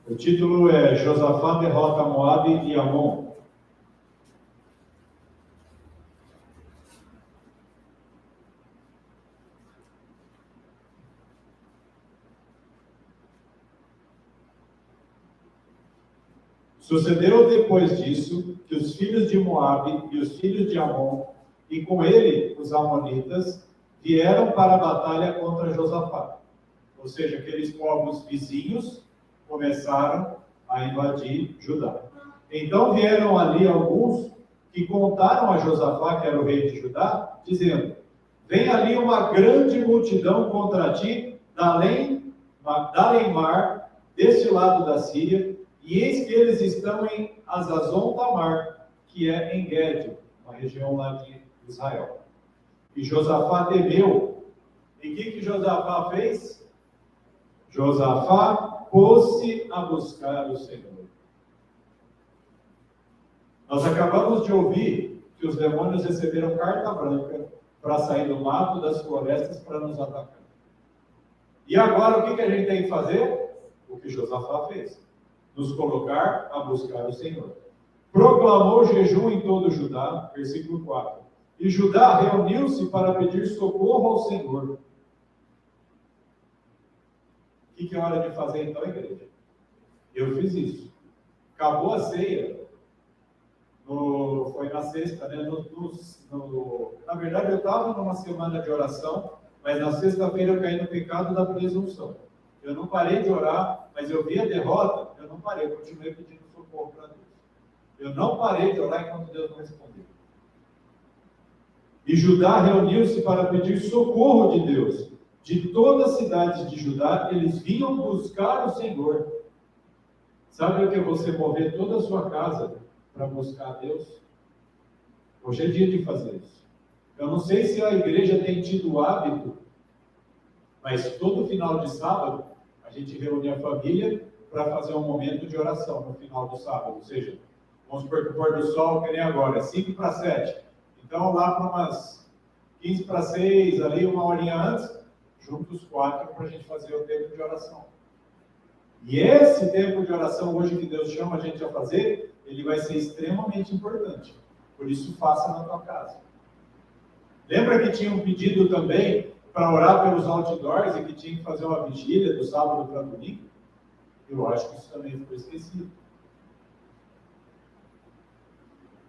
O título é Josafá derrota Moabe e Amon. Sucedeu depois disso que os filhos de Moabe e os filhos de Amon, e com ele os amonitas, vieram para a batalha contra Josafá. Ou seja, aqueles povos vizinhos começaram a invadir Judá. Então vieram ali alguns que contaram a Josafá, que era o rei de Judá, dizendo, vem ali uma grande multidão contra ti, Dalemar, deste lado da Síria, e eis que eles estão em Azazon Tamar, que é em Guede, uma região lá de Israel. E Josafá temeu. E o que Josafá fez? Josafá pôs-se a buscar o Senhor. Nós acabamos de ouvir que os demônios receberam carta branca para sair do mato, das florestas, para nos atacar. E agora o que a gente tem que fazer? O que Josafá fez. Nos colocar a buscar o Senhor. Proclamou jejum em todo Judá, versículo 4. E Judá reuniu-se para pedir socorro ao Senhor. O que é hora de fazer então, igreja? Eu fiz isso. Acabou a ceia. Foi na sexta, né? Na verdade, eu estava numa semana de oração, mas na sexta-feira eu caí no pecado da presunção. Eu não parei de orar, mas eu vi a derrota, eu não parei, eu continuei pedindo socorro para Deus. Eu não parei de orar enquanto Deus não respondeu. E Judá reuniu-se para pedir socorro de Deus. De todas as cidades de Judá, eles vinham buscar o Senhor. Sabe o que é você mover toda a sua casa para buscar a Deus? Hoje é dia de fazer isso. Eu não sei se a igreja tem tido o hábito, mas todo final de sábado, a gente reúne a família para fazer um momento de oração no final do sábado. Ou seja, vamos supor que o pôr do sol, que nem agora, 5 para 7. Então, lá para umas 15 para 6, ali uma horinha antes, juntos 4 para a gente fazer o tempo de oração. E esse tempo de oração hoje que Deus chama a gente a fazer, ele vai ser extremamente importante. Por isso, faça na tua casa. Lembra que tinha um pedido também para orar pelos outdoors e que tinha que fazer uma vigília do sábado para domingo? Eu acho que isso também foi esquecido.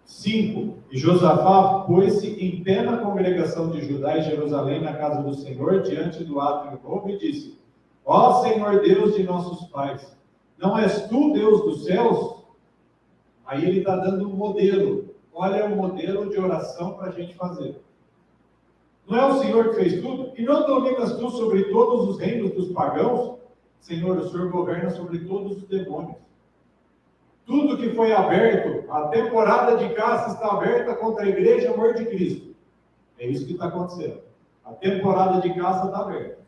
5. E Josafá pôs-se em pé na congregação de Judá e Jerusalém, na casa do Senhor, diante do átrio novo, e disse: Ó Senhor Deus de nossos pais, não és tu Deus dos céus? Aí ele está dando um modelo. Olha o modelo de oração para a gente fazer. Não é o Senhor que fez tudo? E não dominas tu sobre todos os reinos dos pagãos? Senhor, o Senhor governa sobre todos os demônios. Tudo que foi aberto, a temporada de caça está aberta contra a igreja Amor de Cristo. É isso que está acontecendo. A temporada de caça está aberta.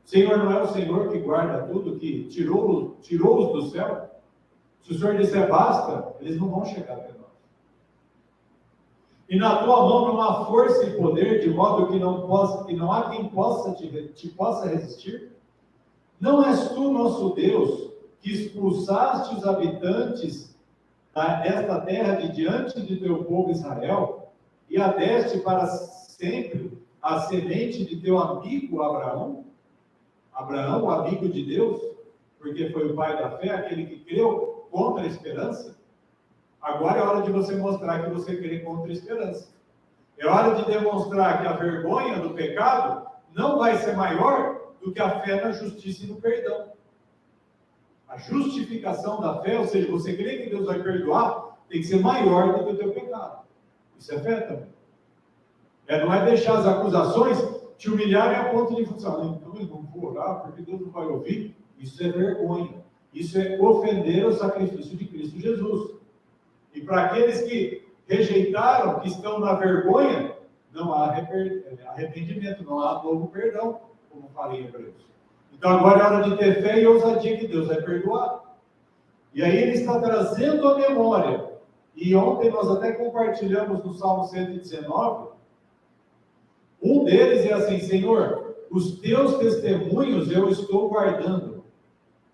O Senhor não é o Senhor que guarda tudo, que tirou-os do céu? Se o Senhor disser basta, eles não vão chegar até nós. E na tua mão não há força e poder, de modo que não há quem te possa resistir? Não és tu, nosso Deus, que expulsaste os habitantes desta terra de diante de teu povo Israel, e a deste para sempre a semente de teu amigo Abraão? Abraão, o amigo de Deus, porque foi o pai da fé, aquele que creu contra a esperança. Agora é hora de você mostrar que você crê contra a esperança. É hora de demonstrar que a vergonha do pecado não vai ser maior do que a fé na justiça e no perdão. A justificação da fé, ou seja, você crê que Deus vai perdoar, tem que ser maior do que o teu pecado. Isso é fé também. Não é deixar as acusações te humilharem a ponto de falar, então eu não vou orar porque Deus não vai ouvir. Isso é vergonha. Isso é ofender o sacrifício de Cristo Jesus. E para aqueles que rejeitaram, que estão na vergonha, não há arrependimento, não há novo perdão, como falei em Hebreus. Então agora é hora de ter fé e ousadia que Deus vai perdoar. E aí ele está trazendo a memória. E ontem nós até compartilhamos no Salmo 119. Um deles é assim: Senhor, os teus testemunhos eu estou guardando.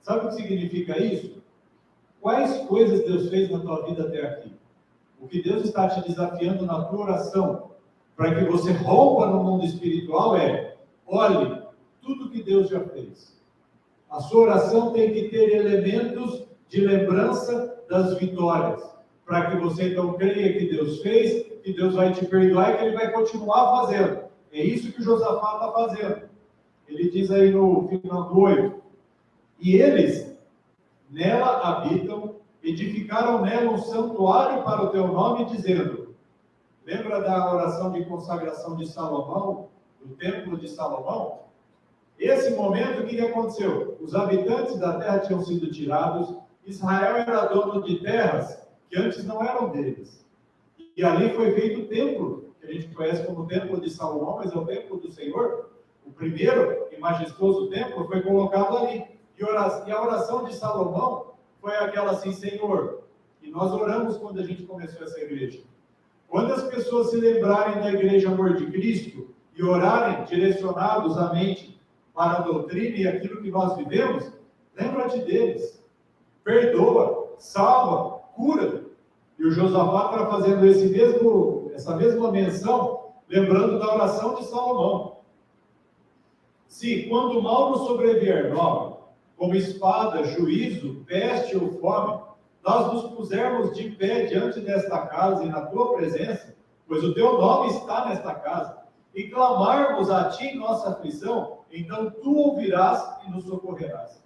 Sabe o que significa isso? Quais coisas Deus fez na tua vida até aqui? O que Deus está te desafiando na tua oração, para que você rompa no mundo espiritual, olhe tudo que Deus já fez. A sua oração tem que ter elementos de lembrança das vitórias, para que você então creia que Deus fez, que Deus vai te perdoar e que Ele vai continuar fazendo. É isso que Josafá está fazendo. Ele diz aí no final do 8: E eles nela habitam, edificaram nela um santuário para o teu nome, dizendo... Lembra da oração de consagração de Salomão, do templo de Salomão? Esse momento, o que aconteceu? Os habitantes da terra tinham sido tirados, Israel era dono de terras que antes não eram deles. E ali foi feito o templo, que a gente conhece como o Templo de Salomão, mas é o Templo do Senhor. O primeiro e majestoso templo foi colocado ali. E a oração de Salomão foi aquela assim: Senhor, e nós oramos quando a gente começou essa igreja. Quando as pessoas se lembrarem da igreja Amor de Cristo e orarem direcionados à mente para a doutrina e aquilo que nós vivemos, lembra-te deles. Perdoa, salva, cura. E o Josafá está fazendo essa mesma menção, lembrando da oração de Salomão. Se, quando o mal nos sobrevier nova, como espada, juízo, peste ou fome, nós nos pusermos de pé diante desta casa e na tua presença, pois o teu nome está nesta casa, e clamarmos a ti em nossa aflição, então tu ouvirás e nos socorrerás.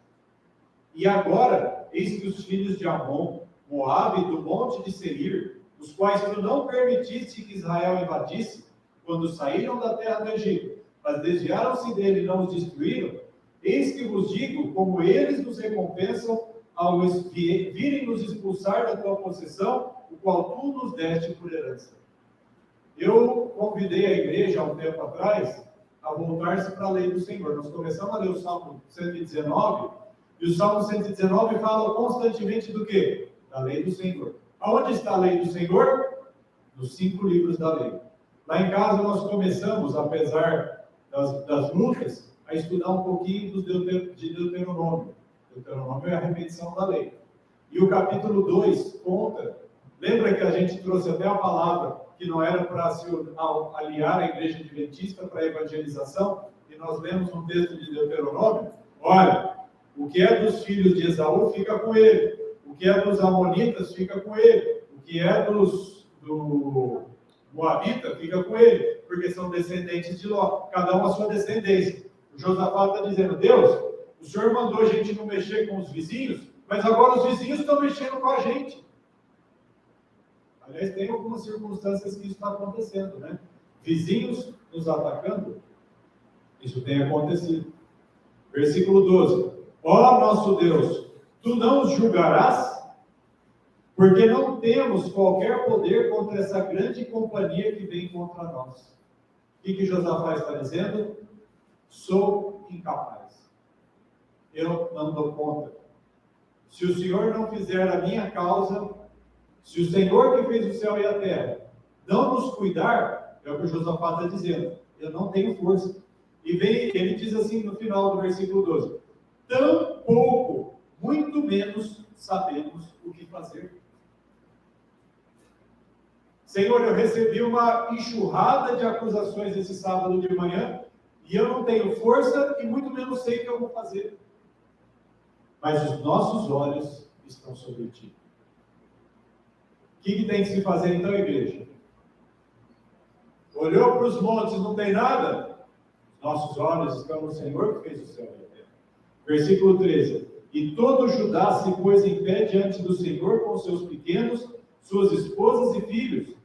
E agora, eis que os filhos de Amon, Moabe do monte de Seir, os quais tu não permitiste que Israel invadisse, quando saíram da terra do Egito, mas desviaram-se dele e não os destruíram, eis que vos digo, como eles nos recompensam ao virem nos expulsar da tua possessão, o qual tu nos deste por herança. Eu convidei a igreja, há um tempo atrás, a voltar-se para a lei do Senhor. Nós começamos a ler o Salmo 119, e o Salmo 119 fala constantemente do quê? Da lei do Senhor. Aonde está a lei do Senhor? Nos 5 livros da lei. Lá em casa nós começamos, apesar das lutas, a estudar um pouquinho de Deuteronômio. Deuteronômio é a repetição da lei. E o capítulo 2 conta, lembra que a gente trouxe até a palavra que não era para se aliar à igreja adventista para a evangelização, e nós lemos um texto de Deuteronômio? Olha, o que é dos filhos de Esaú fica com ele, o que é dos amonitas fica com ele, o que é do Moabita fica com ele, porque são descendentes de Ló, cada um a sua descendência. O Josafá está dizendo: Deus, o Senhor mandou a gente não mexer com os vizinhos, mas agora os vizinhos estão mexendo com a gente. Aliás, tem algumas circunstâncias que isso está acontecendo, né? Vizinhos nos atacando, isso tem acontecido. Versículo 12: Ó nosso Deus, tu não os julgarás? Porque não temos qualquer poder contra essa grande companhia que vem contra nós. O que Josafá está dizendo? Sou incapaz. Eu não dou conta. Se o Senhor não fizer a minha causa, se o Senhor que fez o céu e a terra não nos cuidar, é o que o Josafá está dizendo, eu não tenho força. E ele diz assim no final do versículo 12: tão pouco, muito menos sabemos o que fazer. Senhor, eu recebi uma enxurrada de acusações esse sábado de manhã, e eu não tenho força e muito menos sei o que eu vou fazer. Mas os nossos olhos estão sobre ti. O que tem que se fazer então, igreja? Olhou para os montes, não tem nada? Nossos olhos estão no Senhor que fez o céu e a terra. Versículo 13: E todo Judá se pôs em pé diante do Senhor com seus pequenos, suas esposas e filhos.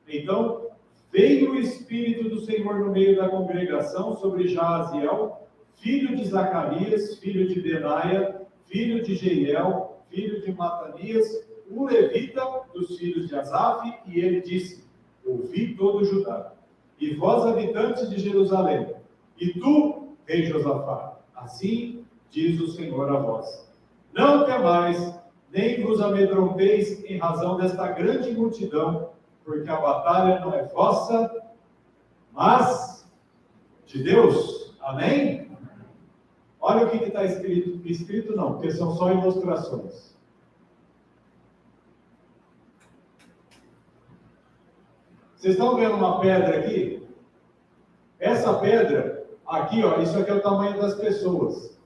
Então veio o Espírito do Senhor no meio da congregação sobre Jaaziel, filho de Zacarias, filho de Benaia, filho de Jeiel, filho de Matanias, um levita dos filhos de Asaf, e ele disse: ouvi todo Judá, e vós, habitantes de Jerusalém, e tu, rei Josafá, assim diz o Senhor a vós: não temais, nem vos amedronteis em razão desta grande multidão, porque a batalha não é vossa, mas de Deus. Amém? Olha o que está escrito. Escrito não, porque são só ilustrações. Vocês estão vendo uma pedra aqui? Essa pedra, aqui, ó, isso aqui é o tamanho das pessoas.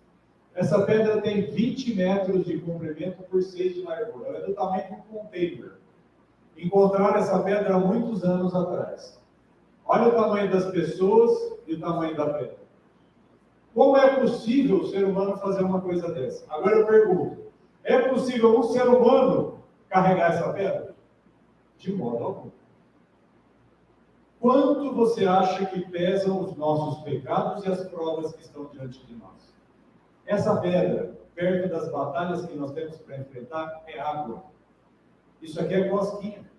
Essa pedra tem 20 metros de comprimento por 6 de largura. Ela é do tamanho de um container. Encontraram essa pedra há muitos anos atrás. Olha o tamanho das pessoas e o tamanho da pedra. Como é possível o ser humano fazer uma coisa dessa? Agora eu pergunto: é possível um ser humano carregar essa pedra? De modo algum. Quanto você acha que pesam os nossos pecados e as provas que estão diante de nós? Essa pedra, perto das batalhas que nós temos para enfrentar, é água. Isso aqui é cosquinha.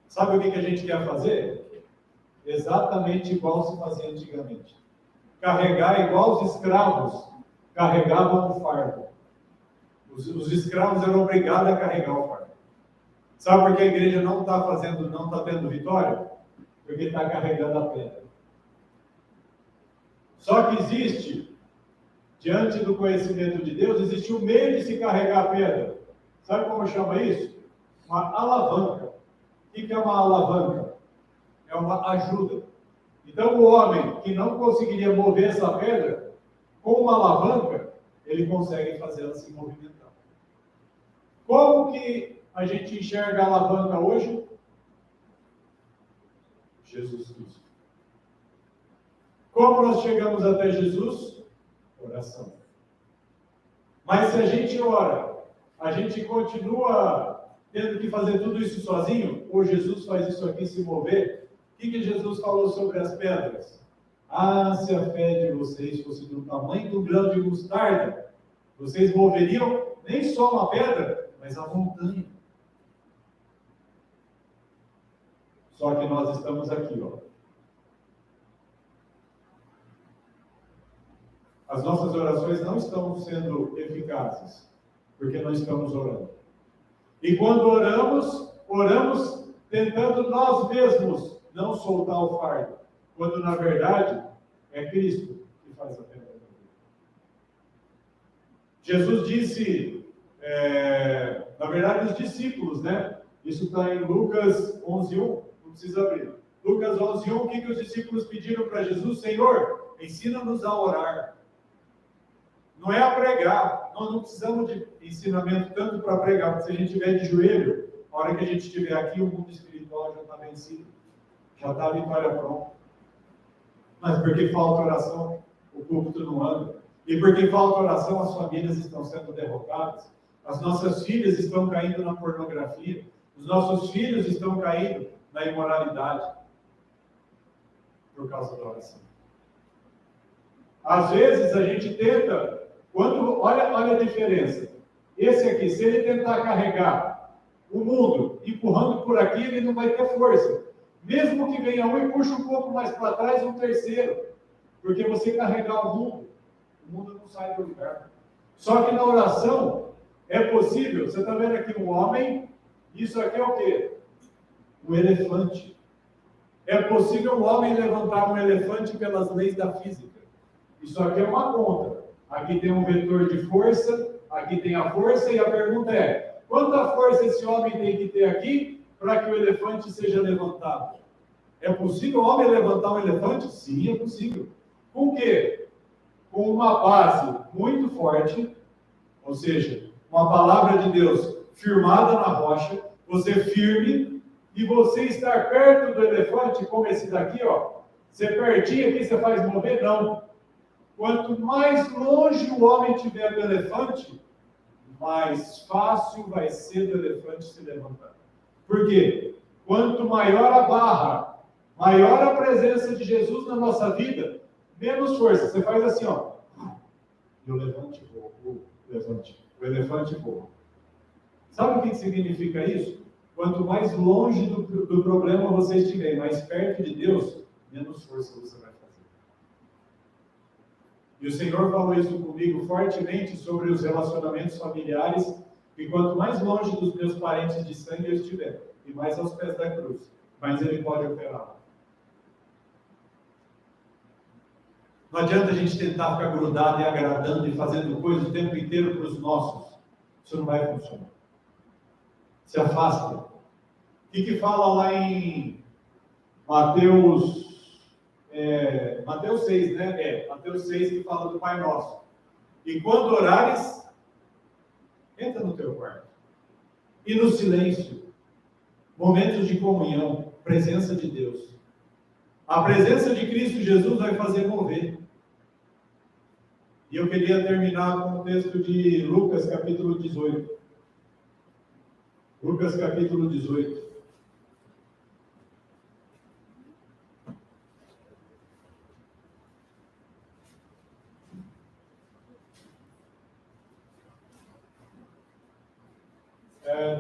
Sabe o que a gente quer fazer? Exatamente igual se fazia antigamente. Carregar igual os escravos carregavam o fardo. Os escravos eram obrigados a carregar o fardo. Sabe por que a igreja não está tendo vitória? Porque está carregando a pedra. Só que existe, diante do conhecimento de Deus, existe um meio de se carregar a pedra. Sabe como chama isso? Uma alavanca. O que é uma alavanca? É uma ajuda. Então, o homem que não conseguiria mover essa pedra, com uma alavanca, ele consegue fazer ela se movimentar. Como que a gente enxerga a alavanca hoje? Jesus Cristo. Como nós chegamos até Jesus? Oração. Mas se a gente ora, a gente continua tendo que fazer tudo isso sozinho? Ou Jesus faz isso aqui se mover? O que Jesus falou sobre as pedras? Ah, se a fé de vocês fosse do tamanho do grão de mostarda, vocês moveriam nem só uma pedra, mas a montanha. Só que nós estamos aqui, ó. As nossas orações não estão sendo eficazes, porque não estamos orando. E quando oramos tentando nós mesmos não soltar o fardo, quando na verdade é Cristo que faz a pedra. Jesus disse, na verdade os discípulos, né? Isso está em Lucas 11:1, não precisa abrir. Lucas 11:1, o que os discípulos pediram para Jesus? Senhor, ensina-nos a orar. Não é a pregar. Nós não precisamos de ensinamento tanto para pregar, porque se a gente estiver de joelho, na hora que a gente estiver aqui, o mundo espiritual já está vencido. Já está a vitória pronta. Mas porque falta oração, o púlpito não anda. E porque falta oração, as famílias estão sendo derrotadas. As nossas filhas estão caindo na pornografia. Os nossos filhos estão caindo na imoralidade. Por causa da oração. Às vezes a gente tenta... olha a diferença. Esse aqui, se ele tentar carregar o mundo, empurrando por aqui, ele não vai ter força. Mesmo que venha um e puxe um pouco mais para trás, um terceiro. Porque você carregar o mundo não sai do lugar. Só que na oração, é possível, você está vendo aqui um homem, isso aqui é o quê? Um elefante. É possível um homem levantar um elefante pelas leis da física. Isso aqui é uma conta. Aqui tem um vetor de força, aqui tem a força, e a pergunta é, quanta força esse homem tem que ter aqui para que o elefante seja levantado? É possível o homem levantar um elefante? Sim, é possível. Com o quê? Com uma base muito forte, ou seja, uma palavra de Deus firmada na rocha, você firme, e você estar perto do elefante, como esse daqui, ó. Você pertinho aqui, você faz mover? Não. Quanto mais longe o homem estiver do elefante, mais fácil vai ser do elefante se levantar. Por quê? Quanto maior a barra, maior a presença de Jesus na nossa vida, menos força. Você faz assim, ó. E o elefante voa. O elefante voa. Sabe o que significa isso? Quanto mais longe do problema você estiver, mais perto de Deus, menos força você vai fazer. E o Senhor falou isso comigo fortemente sobre os relacionamentos familiares, que quanto mais longe dos meus parentes de sangue eu estiver, e mais aos pés da cruz, mais Ele pode operar. Não adianta a gente tentar ficar grudado e agradando e fazendo coisas o tempo inteiro para os nossos. Isso não vai funcionar. Se afasta. O que fala lá em Mateus 6, né? Mateus 6 que fala do Pai Nosso. E quando orares, entra no teu quarto. E no silêncio, momentos de comunhão, presença de Deus. A presença de Cristo Jesus vai fazer mover. E eu queria terminar com o texto de Lucas, capítulo 18. Lucas, capítulo 18.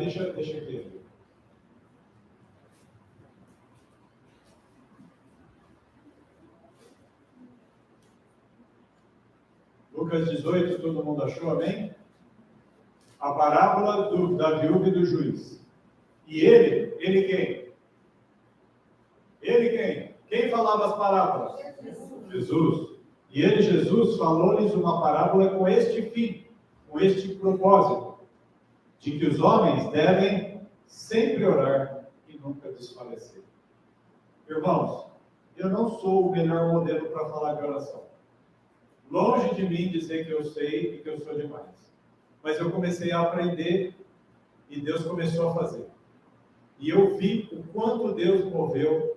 deixa aqui. Lucas 18, todo mundo achou, amém? A parábola da viúva e do juiz. E ele quem? Ele quem? Quem falava as parábolas? Jesus. E ele, Jesus, falou-lhes uma parábola com este fim, com este propósito, de que os homens devem sempre orar e nunca desfalecer. Irmãos, eu não sou o melhor modelo para falar de oração. Longe de mim dizer que eu sei e que eu sou demais. Mas eu comecei a aprender e Deus começou a fazer. E eu vi o quanto Deus moveu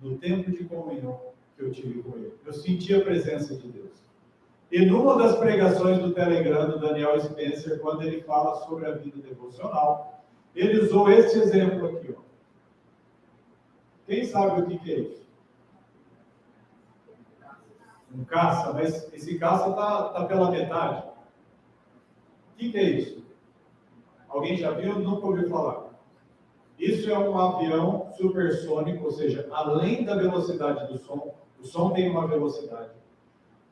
no tempo de comunhão que eu tive com Ele. Eu senti a presença de Deus. E numa das pregações do Telegram do Daniel Spencer, quando ele fala sobre a vida devocional, ele usou esse exemplo aqui. Ó. Quem sabe o que é isso? Um caça, mas esse caça está pela metade. O que é isso? Alguém já viu? Nunca ouviu falar. Isso é um avião supersônico, ou seja, além da velocidade do som, o som tem uma velocidade.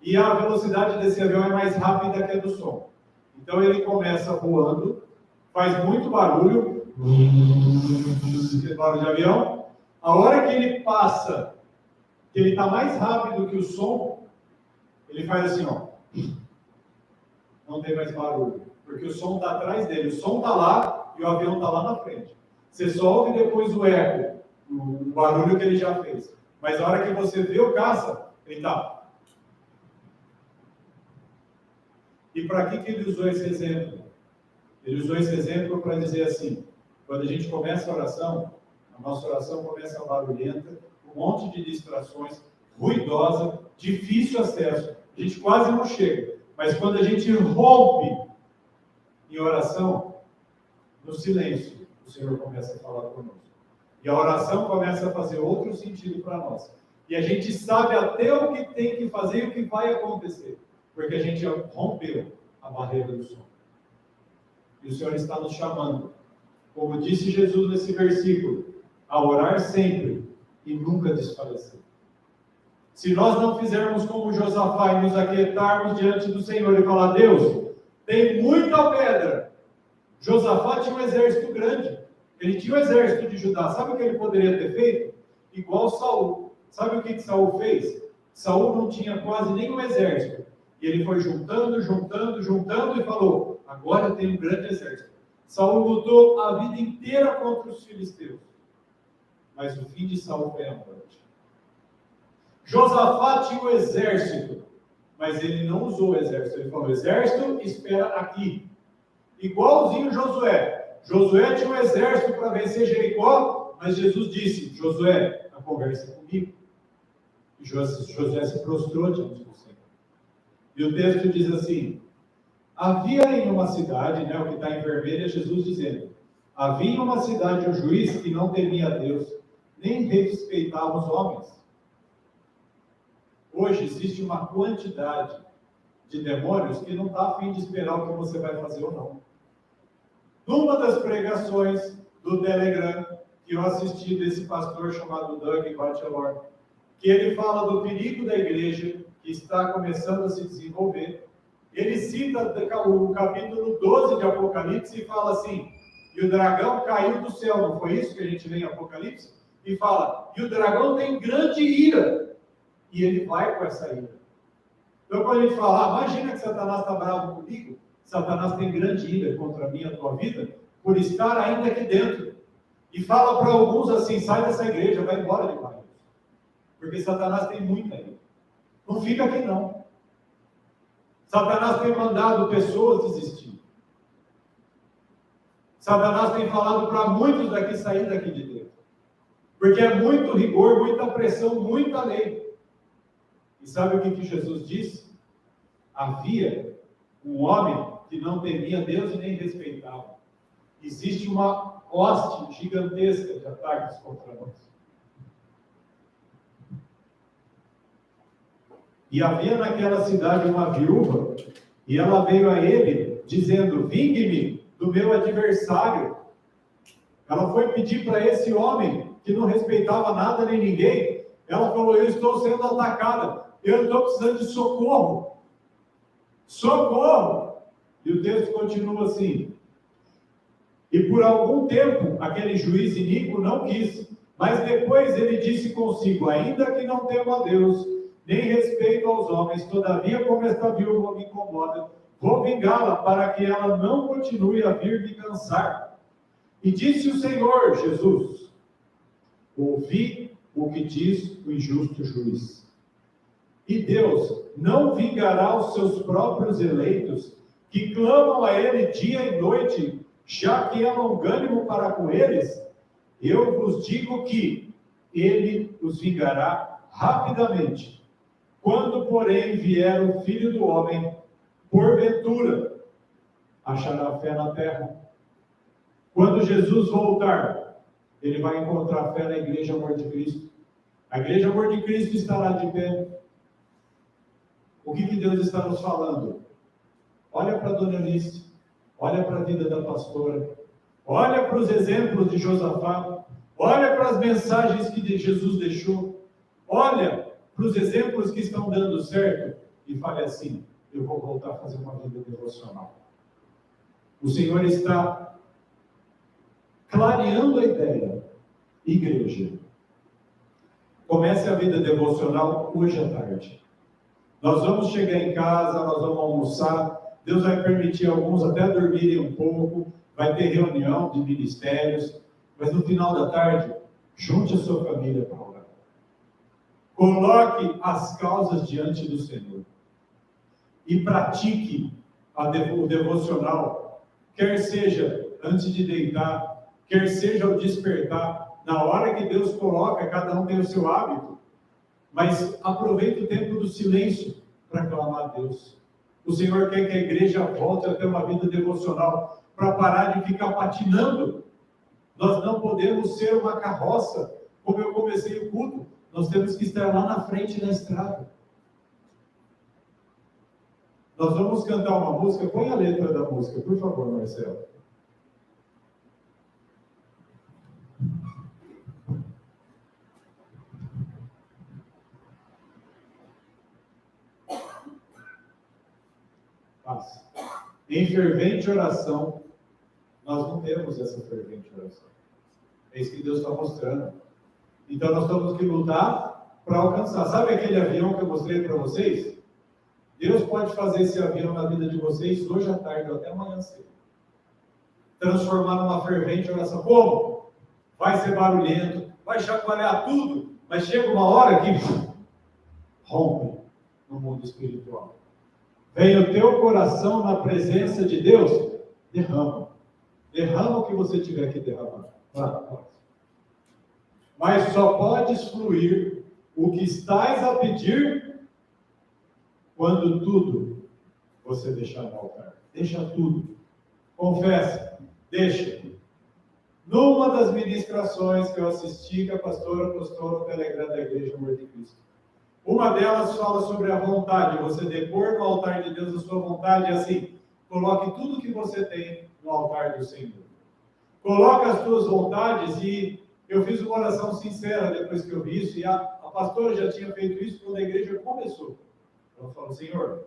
E a velocidade desse avião é mais rápida que a do som. Então ele começa voando, faz muito barulho, barulho de avião. A hora que ele passa, que ele está mais rápido que o som, ele faz assim, ó. Não tem mais barulho, porque o som está atrás dele. O som está lá e o avião está lá na frente. Você só ouve depois o eco, o barulho que ele já fez. Mas a hora que você vê o caça, ele está... E para que ele usou esse exemplo? Ele usou esse exemplo para dizer assim, quando a gente começa a oração, a nossa oração começa barulhenta, um monte de distrações, ruidosa, difícil acesso, a gente quase não chega. Mas quando a gente rompe em oração, no silêncio, o Senhor começa a falar conosco. E a oração começa a fazer outro sentido para nós. E a gente sabe até o que tem que fazer e o que vai acontecer. Porque a gente rompeu a barreira do som. E o Senhor está nos chamando, como disse Jesus nesse versículo, a orar sempre e nunca desfalecer. Se nós não fizermos como Josafá e nos aquietarmos diante do Senhor e falar, Deus, tem muita pedra. Josafá tinha um exército grande. Ele tinha um exército de Judá. Sabe o que ele poderia ter feito? Igual Saul. Sabe o que Saul fez? Saul não tinha quase nenhum exército. E ele foi juntando e falou, agora eu tenho um grande exército. Saul lutou a vida inteira contra os filisteus. Mas o fim de Saul foi a morte. Josafá tinha um exército, mas ele não usou o exército. Ele falou, exército, espera aqui. Igualzinho Josué. Josué tinha um exército para vencer Jericó, mas Jesus disse, Josué, a conversa é comigo. E Josué se prostrou diante do Senhor. E o texto diz assim, havia em uma cidade, o que está em vermelho é Jesus dizendo, havia em uma cidade um juiz que não temia a Deus, nem respeitava os homens. Hoje existe uma quantidade de demônios que não está a fim de esperar o que você vai fazer ou não. Numa das pregações do Telegram que eu assisti desse pastor chamado Doug Batchelor, que ele fala do perigo da igreja que está começando a se desenvolver, ele cita o capítulo 12 de Apocalipse e fala assim, e o dragão caiu do céu, não foi isso que a gente lê em Apocalipse? E fala, e o dragão tem grande ira, e ele vai com essa ira. Então quando a gente fala, imagina que Satanás está bravo comigo, Satanás tem grande ira contra mim e a tua vida, por estar ainda aqui dentro. E fala para alguns assim, sai dessa igreja, vai embora de baixo. Porque Satanás tem muita ira. Não fica aqui não. Satanás tem mandado pessoas desistir. Satanás tem falado para muitos daqui sair daqui de dentro. Porque é muito rigor, muita pressão, muita lei. E sabe o que Jesus disse? Havia um homem que não temia Deus e nem respeitava. Existe uma hoste gigantesca de ataques contra nós. E havia naquela cidade uma viúva, e ela veio a ele, dizendo, vingue-me do meu adversário. Ela foi pedir para esse homem, que não respeitava nada nem ninguém, ela falou, eu estou sendo atacada, eu estou precisando de socorro. Socorro! E o texto continua assim. E por algum tempo, aquele juiz iníquo não quis, mas depois ele disse consigo, ainda que não temo a Deus, nem respeito aos homens, todavia, como esta viúva me incomoda, vou vingá-la para que ela não continue a vir me cansar. E disse o Senhor Jesus, ouvi o que diz o injusto juiz. E Deus não vingará os seus próprios eleitos, que clamam a Ele dia e noite, já que é longânimo para com eles? Eu vos digo que Ele os vingará rapidamente. Quando, porém, vier o Filho do Homem, porventura, achará fé na terra? Quando Jesus voltar, Ele vai encontrar fé na Igreja Amor de Cristo. A Igreja Amor de Cristo estará de pé. O que Deus está nos falando? Olha para a Dona Eunice, olha para a vida da pastora, olha para os exemplos de Josafá, olha para as mensagens que Jesus deixou, olha para os exemplos que estão dando certo e fale assim, eu vou voltar a fazer uma vida devocional. O Senhor está clareando a ideia. Igreja, comece a vida devocional hoje à tarde. Nós vamos chegar em casa, nós vamos almoçar, Deus vai permitir alguns até dormirem um pouco, vai ter reunião de ministérios, mas no final da tarde, junte a sua família para orar. Coloque as causas diante do Senhor e pratique o devocional, quer seja antes de deitar, quer seja ao despertar, na hora que Deus coloca, cada um tem o seu hábito, mas aproveite o tempo do silêncio para clamar a Deus. O Senhor quer que a igreja volte a ter uma vida devocional, para parar de ficar patinando. Nós não podemos ser uma carroça, como eu comecei o culto, nós temos que estar lá na frente na estrada. Nós vamos cantar uma música, põe a letra da música, por favor, Marcelo. Em fervente oração, nós não temos essa fervente oração. É isso que Deus está mostrando. Então nós temos que lutar para alcançar. Sabe aquele avião que eu mostrei para vocês? Deus pode fazer esse avião na vida de vocês hoje à tarde ou até amanhã cedo. Transformar numa fervente oração. Como? Vai ser barulhento, vai chacoalhar tudo, mas chega uma hora que rompe no mundo espiritual. Vem o teu coração na presença de Deus, derrama. Derrama o que você tiver que derramar. Mas só podes fluir o que estás a pedir quando tudo você deixar no altar. Deixa tudo. Confessa. Deixa. Numa das ministrações que eu assisti, que a pastora postou no Telegram da Igreja Amor de Cristo, uma delas fala sobre a vontade, você depor no altar de Deus a sua vontade, assim, coloque tudo que você tem no altar do Senhor. Coloque as suas vontades, e eu fiz uma oração sincera depois que eu vi isso, e a pastora já tinha feito isso quando a igreja começou. Ela falou, Senhor,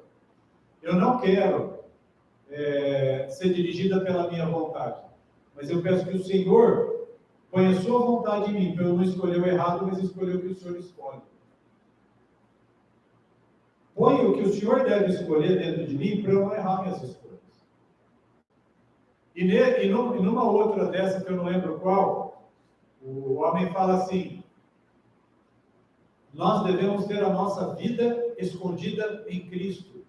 eu não quero ser dirigida pela minha vontade, mas eu peço que o Senhor ponha a sua vontade em mim, para eu não escolher o errado, mas escolher o que o Senhor escolhe. Põe o que o Senhor deve escolher dentro de mim para eu não errar minhas escolhas. E numa outra dessa, que eu não lembro qual, o homem fala assim, nós devemos ter a nossa vida escondida em Cristo.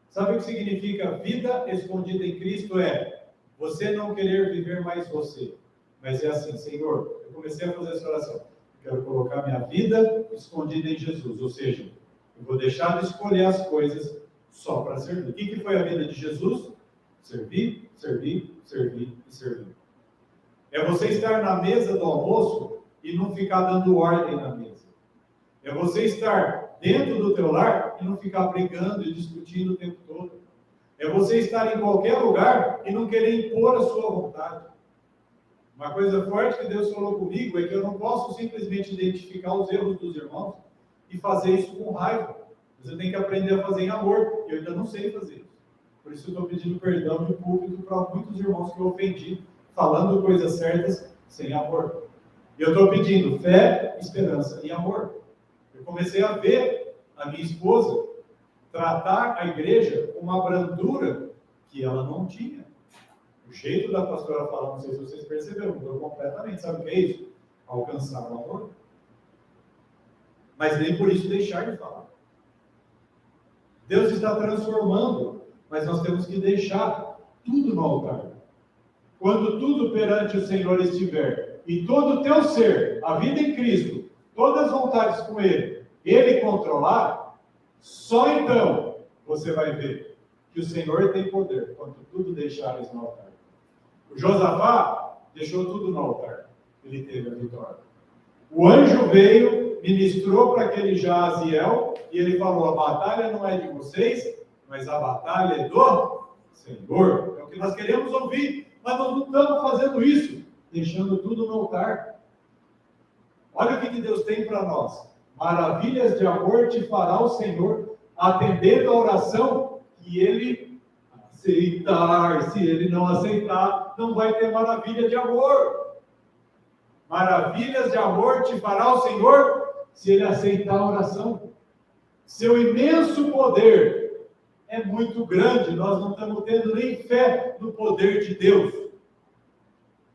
Sabe o que significa vida escondida em Cristo? É você não querer viver mais você. Mas é assim, Senhor, eu comecei a fazer essa oração. Eu quero colocar minha vida escondida em Jesus, ou seja, eu vou deixar de escolher as coisas só para servir. O que foi a vida de Jesus? Servir, servir, servir e servir. É você estar na mesa do almoço e não ficar dando ordem na mesa. É você estar dentro do teu lar e não ficar brigando e discutindo o tempo todo. É você estar em qualquer lugar e não querer impor a sua vontade. Uma coisa forte que Deus falou comigo é que eu não posso simplesmente identificar os erros dos irmãos e fazer isso com raiva. Você tem que aprender a fazer em amor. Eu ainda não sei fazer isso. Por isso eu estou pedindo perdão de público para muitos irmãos que eu ofendi, falando coisas certas sem amor. E eu estou pedindo fé, esperança e amor. Eu comecei a ver a minha esposa tratar a igreja com uma brandura que ela não tinha. O jeito da pastora falar, não sei se vocês perceberam, mudou completamente. Sabe o que é isso? Alcançar o amor. Mas nem por isso deixar de falar. Deus está transformando, mas nós temos que deixar tudo no altar. Quando tudo perante o Senhor estiver, e todo o teu ser, a vida em Cristo, todas as vontades com Ele controlar, só então você vai ver que o Senhor tem poder, quando tudo deixares no altar. O Josafá deixou tudo no altar, ele teve a vitória. O anjo veio, ministrou para aquele Jaziel, e ele falou, a batalha não é de vocês, mas a batalha é do Senhor. É o que nós queremos ouvir, mas nós não estamos fazendo isso, deixando tudo no altar. Olha o que Deus tem para nós. Maravilhas de amor te fará o Senhor, atendendo a oração que Ele aceitar. Se Ele não aceitar, não vai ter maravilha de amor. Maravilhas de amor te fará o Senhor, se Ele aceitar a oração. Seu imenso poder é muito grande, nós não estamos tendo nem fé no poder de Deus.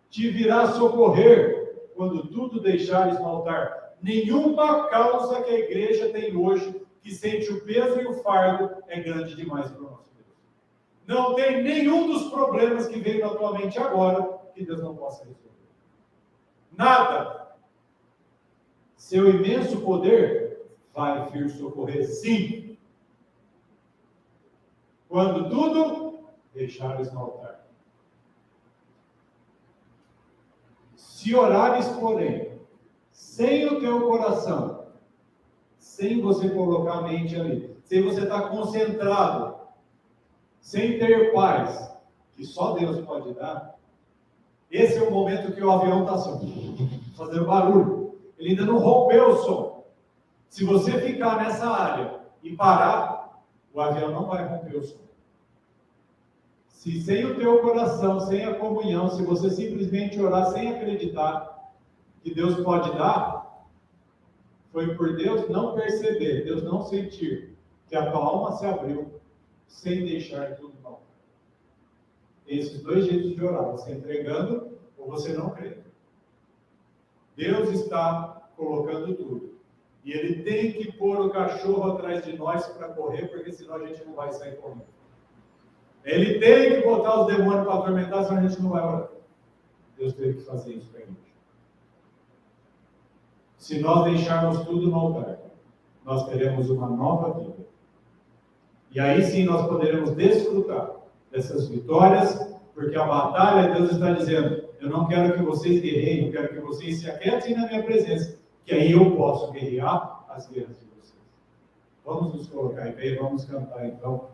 Te virá socorrer quando tudo deixares no altar. Nenhuma causa que a igreja tem hoje que sente o peso e o fardo é grande demais para o nosso Deus. Não tem nenhum dos problemas que veio na tua mente agora que Deus não possa resolver. Nada. Seu imenso poder vai vir socorrer, sim. Quando tudo deixares no altar. Se orares, porém, sem o teu coração, sem você colocar a mente ali, sem você estar concentrado, sem ter paz, que só Deus pode dar, esse é o momento que o avião está fazendo barulho. Ele ainda não rompeu o som. Se você ficar nessa área e parar, o avião não vai romper o som. Se sem o teu coração, sem a comunhão, se você simplesmente orar sem acreditar que Deus pode dar, foi por Deus não perceber, Deus não sentir que a tua alma se abriu sem deixar tudo mal. Esses dois jeitos de orar, você entregando ou você não crendo. Deus está colocando tudo. E Ele tem que pôr o cachorro atrás de nós para correr, porque senão a gente não vai sair correndo. Ele tem que botar os demônios para atormentar, senão a gente não vai orar. Deus teve que fazer isso para a gente. Se nós deixarmos tudo no altar, nós teremos uma nova vida. E aí sim nós poderemos desfrutar dessas vitórias, porque a batalha, Deus está dizendo, eu não quero que vocês guerreiem, eu quero que vocês se aquietem na minha presença, que aí eu posso guerrear as guerras de vocês. Vamos nos colocar em pé e vamos cantar então.